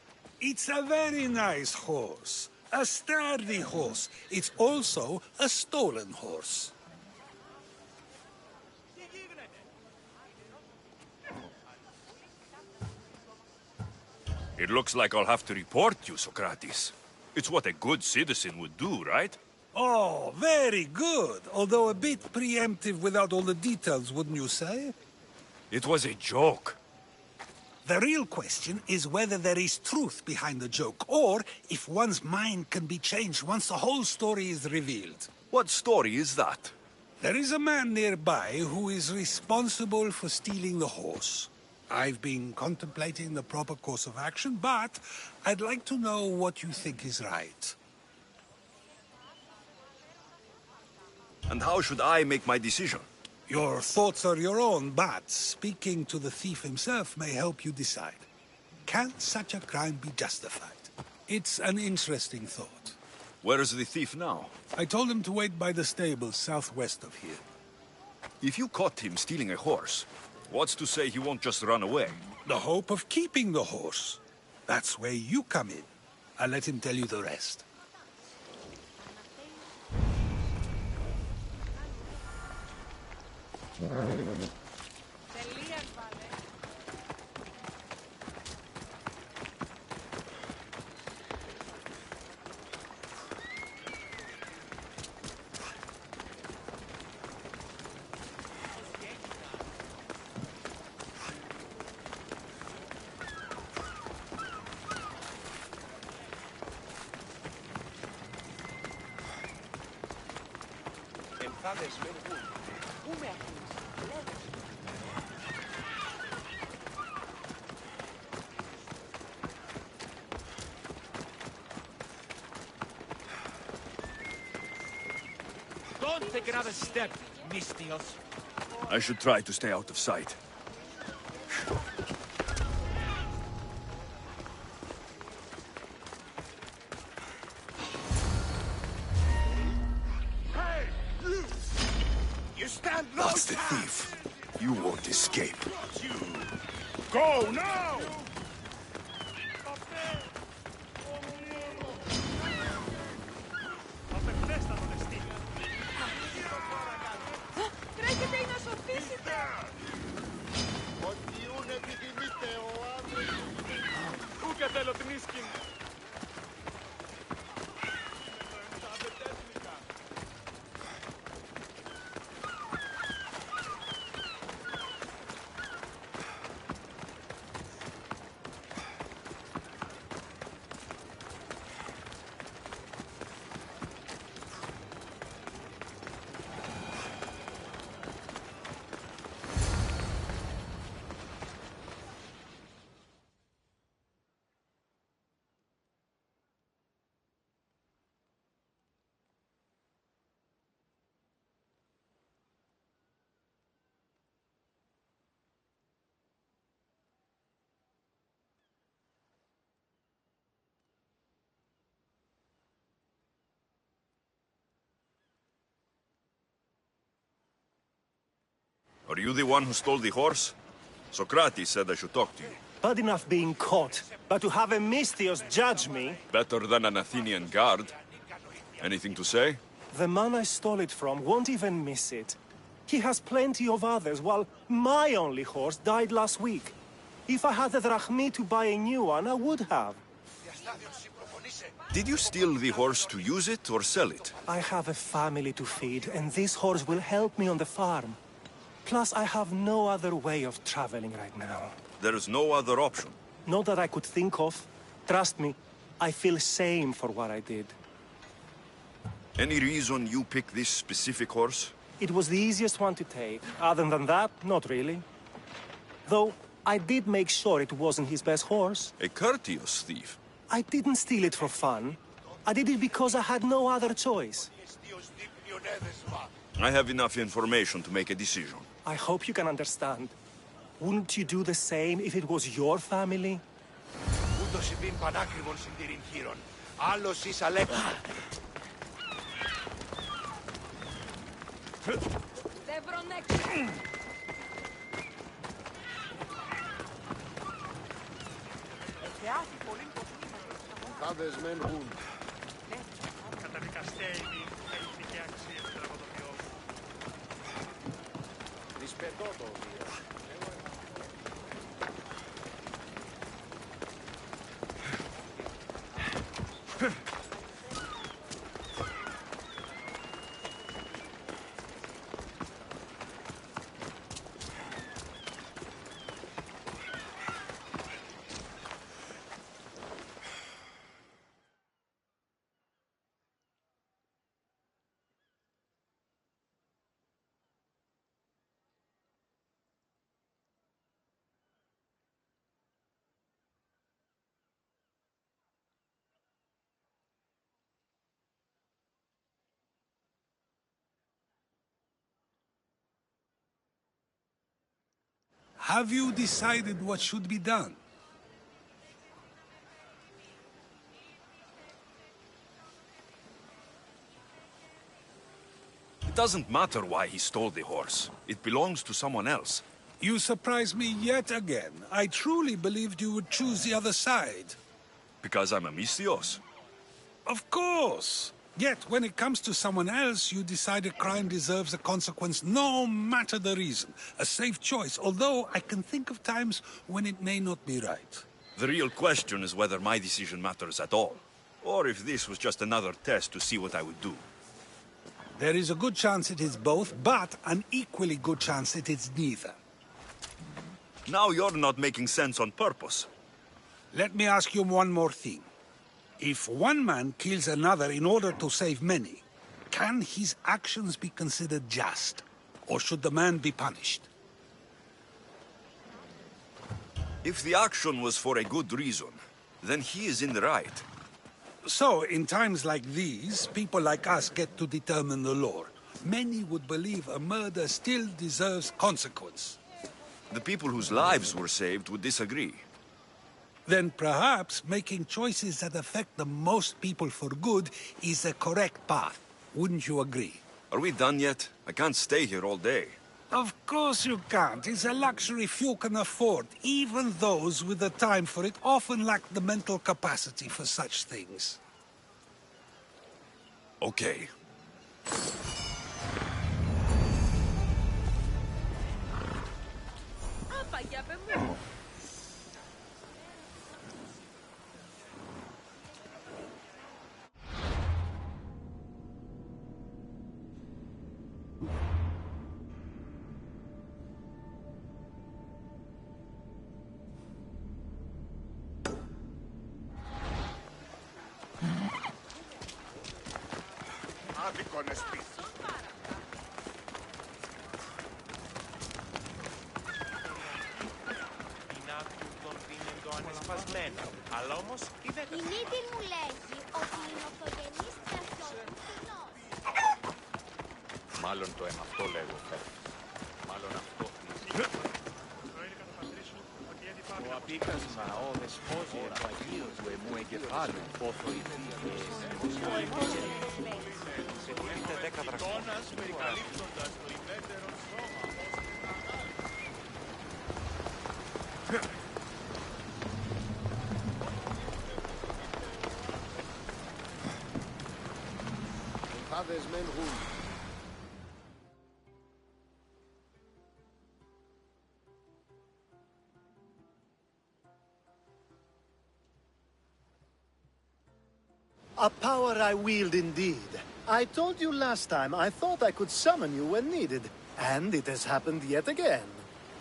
Speaker 10: It's a very nice horse. A sturdy horse. It's also a stolen horse.
Speaker 3: It looks like I'll have to report you, Socrates. It's what a good citizen would do, right?
Speaker 10: Oh, very good. Although a bit preemptive without all the details, wouldn't you say?
Speaker 3: It was a joke.
Speaker 10: The real question is whether there is truth behind the joke, or if one's mind can be changed once the whole story is revealed.
Speaker 3: What story is that?
Speaker 10: There is a man nearby who is responsible for stealing the horse. I've been contemplating the proper course of action, but I'd like to know what you think is right.
Speaker 3: And how should I make my decision?
Speaker 10: Your thoughts are your own, but speaking to the thief himself may help you decide. Can such a crime be justified? It's an interesting thought.
Speaker 3: Where is the thief now?
Speaker 10: I told him to wait by the stables southwest of here.
Speaker 3: If you caught him stealing a horse, what's to say he won't just run away?
Speaker 10: The hope of keeping the horse. That's where you come in. I'll let him tell you the rest.
Speaker 5: Don't take another step, Mistios.
Speaker 3: I should try to stay out of sight.
Speaker 8: Hey, you! You stand no
Speaker 3: That's the
Speaker 8: chance!
Speaker 3: thief. You won't escape.
Speaker 8: Go now!
Speaker 6: Τρέχετε ή να σωθήσετε!
Speaker 5: Πού κατελοπνίσκην!
Speaker 3: Are you the one who stole the horse? Socrates said I should talk to you.
Speaker 11: Bad enough being caught, but to have a Misthios judge me...
Speaker 3: Better than an Athenian guard. Anything to say?
Speaker 11: The man I stole it from won't even miss it. He has plenty of others, while my only horse died last week. If I had the drachmi to buy a new one, I would have.
Speaker 3: Did you steal the horse to use it or sell it?
Speaker 11: I have a family to feed, and this horse will help me on the farm. Plus, I have no other way of traveling right now.
Speaker 3: There is no other option.
Speaker 11: Not that I could think of. Trust me, I feel shame for what I did.
Speaker 3: Any reason you picked this specific horse?
Speaker 11: It was the easiest one to take. Other than that, not really. Though, I did make sure it wasn't his best horse.
Speaker 3: A courteous thief.
Speaker 11: I didn't steal it for fun. I did it because I had no other choice.
Speaker 3: I have enough information to make a decision.
Speaker 11: I hope you can understand. Wouldn't you do the same if it was your family?
Speaker 5: Καταδικαστέοι η ηθική αξία του τραγωδοποιού. Ρισπετώ το βίο.
Speaker 10: Have you decided what should be done?
Speaker 3: It doesn't matter why he stole the horse. It belongs to someone else.
Speaker 10: You surprise me yet again. I truly believed you would choose the other side.
Speaker 3: Because I'm a Misthios.
Speaker 10: Of course. Yet, when it comes to someone else, you decide a crime deserves a consequence no matter the reason. A safe choice, although I can think of times when it may not be right.
Speaker 3: The real question is whether my decision matters at all. Or if this was just another test to see what I would do.
Speaker 10: There is a good chance it is both, but an equally good chance it is neither.
Speaker 3: Now you're not making sense on purpose.
Speaker 10: Let me ask you one more thing. If one man kills another in order to save many, can his actions be considered just? Or should the man be punished?
Speaker 3: If the action was for a good reason, then he is in the right.
Speaker 10: So, in times like these, people like us get to determine the law. Many would believe a murder still deserves consequence.
Speaker 3: The people whose lives were saved would disagree.
Speaker 10: Then perhaps making choices that affect the most people for good is a correct path. Wouldn't you agree?
Speaker 3: Are we done yet? I can't stay here all day.
Speaker 10: Of course you can't. It's a luxury few can afford. Even those with the time for it often lack the mental capacity for such things.
Speaker 3: Okay.
Speaker 12: Αλλά όμως η μύτη μου λέγει ότι είναι ορθογενής καθόλου κοινός.
Speaker 13: Μάλλον το αίμα αυτό λέγω. Μάλλον αυτό.
Speaker 12: Ο απίκασμα ο δεσπόζει το αγίου του εμού εγκεφάλου πόθο ηθίκες.
Speaker 13: Σε πουλήστε 10 δραχμόνας
Speaker 4: περικαλύπτοντας το ιδιαίτερο σώμα.
Speaker 14: A power I wield indeed. I told you last time I thought I could summon you when needed. And it has happened yet again.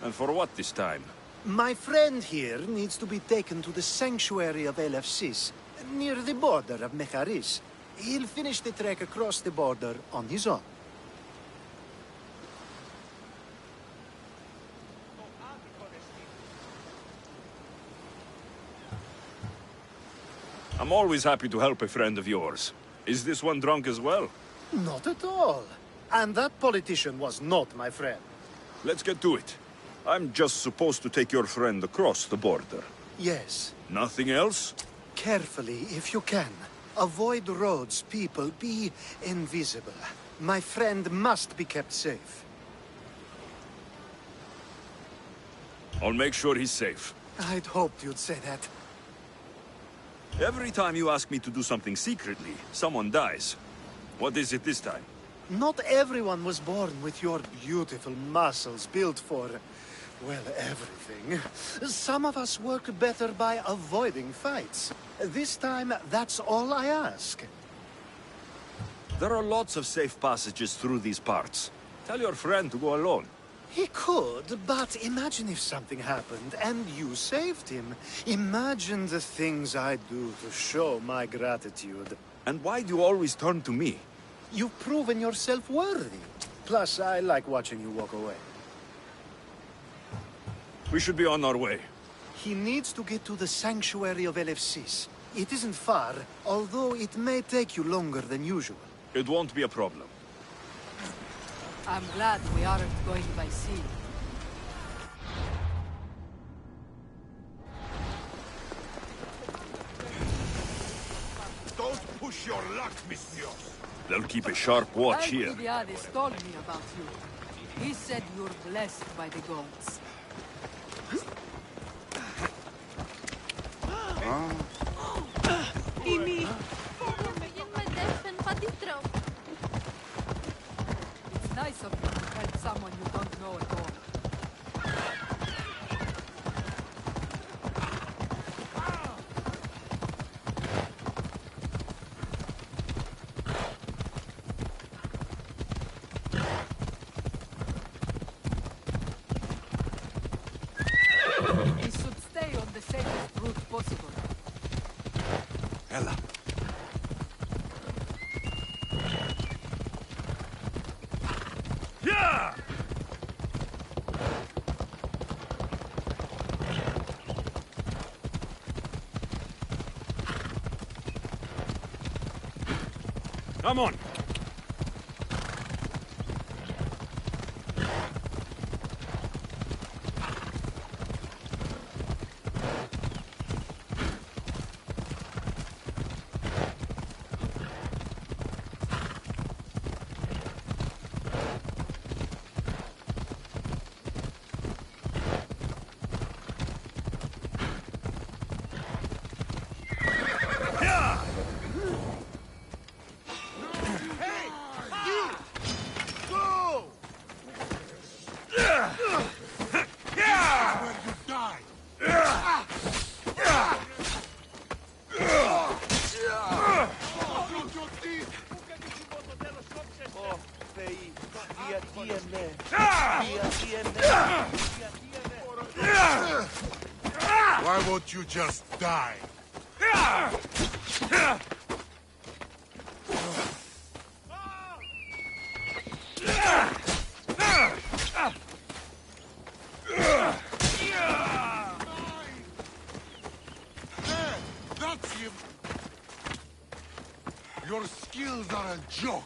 Speaker 3: And for what this time?
Speaker 14: My friend here needs to be taken to the sanctuary of Elefsis, near the border of Mecharis. He'll finish the trek across the border on his own.
Speaker 3: I'm always happy to help a friend of yours. Is this one drunk as well?
Speaker 14: Not at all. And that politician was not my friend.
Speaker 3: Let's get to it. I'm just supposed to take your friend across the border.
Speaker 14: Yes.
Speaker 3: Nothing else?
Speaker 14: Carefully, if you can. Avoid roads, people, be invisible. My friend must be kept safe.
Speaker 3: I'll make sure he's safe.
Speaker 14: I'd hoped you'd say that.
Speaker 3: Every time you ask me to do something secretly, someone dies. What is it this time?
Speaker 14: Not everyone was born with your beautiful muscles built for, well, everything. Some of us work better by avoiding fights. This time, that's all I ask.
Speaker 3: There are lots of safe passages through these parts. Tell your friend to go alone.
Speaker 14: He could, but imagine if something happened and you saved him. Imagine the things I'd do to show my gratitude.
Speaker 3: And why do you always turn to me?
Speaker 14: You've proven yourself worthy. Plus, I like watching you walk away.
Speaker 3: We should be on our way.
Speaker 14: He needs to get to the sanctuary of Elefsis. It isn't far, although it may take you longer than usual.
Speaker 3: It won't be a problem.
Speaker 15: I'm glad we aren't going by sea.
Speaker 8: Don't push your luck, mistress.
Speaker 3: They'll keep a sharp watch here.
Speaker 15: Alcibiades told me about you. He said you're blessed by the gods.
Speaker 2: Imi!
Speaker 15: It's nice of you to help someone you don't know at all. We should stay on the safest route possible.
Speaker 3: Ella. Yeah! Come on.
Speaker 8: Why won't you just die? That's him! Your skills are a joke!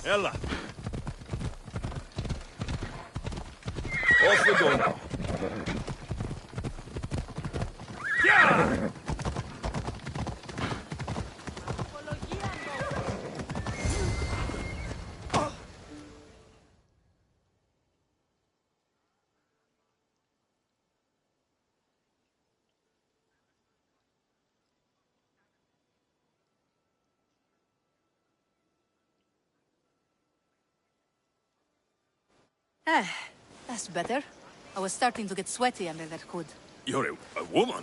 Speaker 3: Ella. Off we go now. Yeah!
Speaker 7: Ah, that's better. I was starting to get sweaty under that hood.
Speaker 3: You're a woman?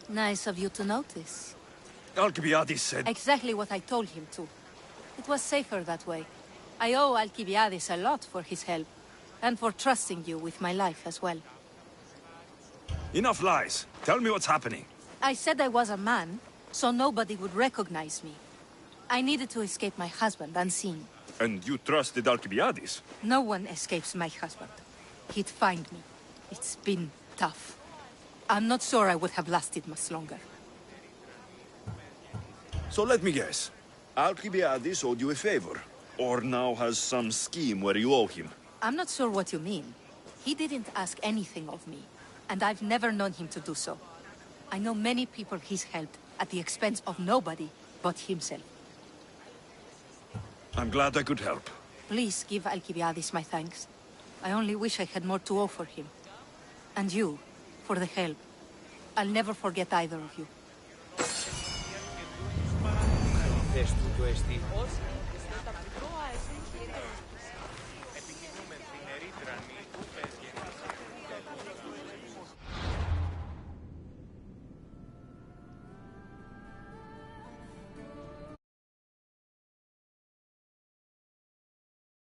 Speaker 7: Nice of you to notice.
Speaker 3: Alcibiades said...
Speaker 7: Exactly what I told him to. It was safer that way. I owe Alcibiades a lot for his help, and for trusting you with my life as well.
Speaker 3: Enough lies. Tell me what's happening.
Speaker 7: I said I was a man, so nobody would recognize me. I needed to escape my husband unseen.
Speaker 3: And you trusted Alcibiades?
Speaker 7: No one escapes my husband. He'd find me. It's been tough. I'm not sure I would have lasted much longer.
Speaker 3: So let me guess. Alcibiades owed you a favor, or now has some scheme where you owe him.
Speaker 7: I'm not sure what you mean. He didn't ask anything of me, and I've never known him to do so. I know many people he's helped at the expense of nobody but himself.
Speaker 3: I'm glad I could help.
Speaker 7: Please give Alcibiades my thanks. I only wish I had more to offer him. And you, for the help. I'll never forget either of you.
Speaker 12: Θες τούτο εστί.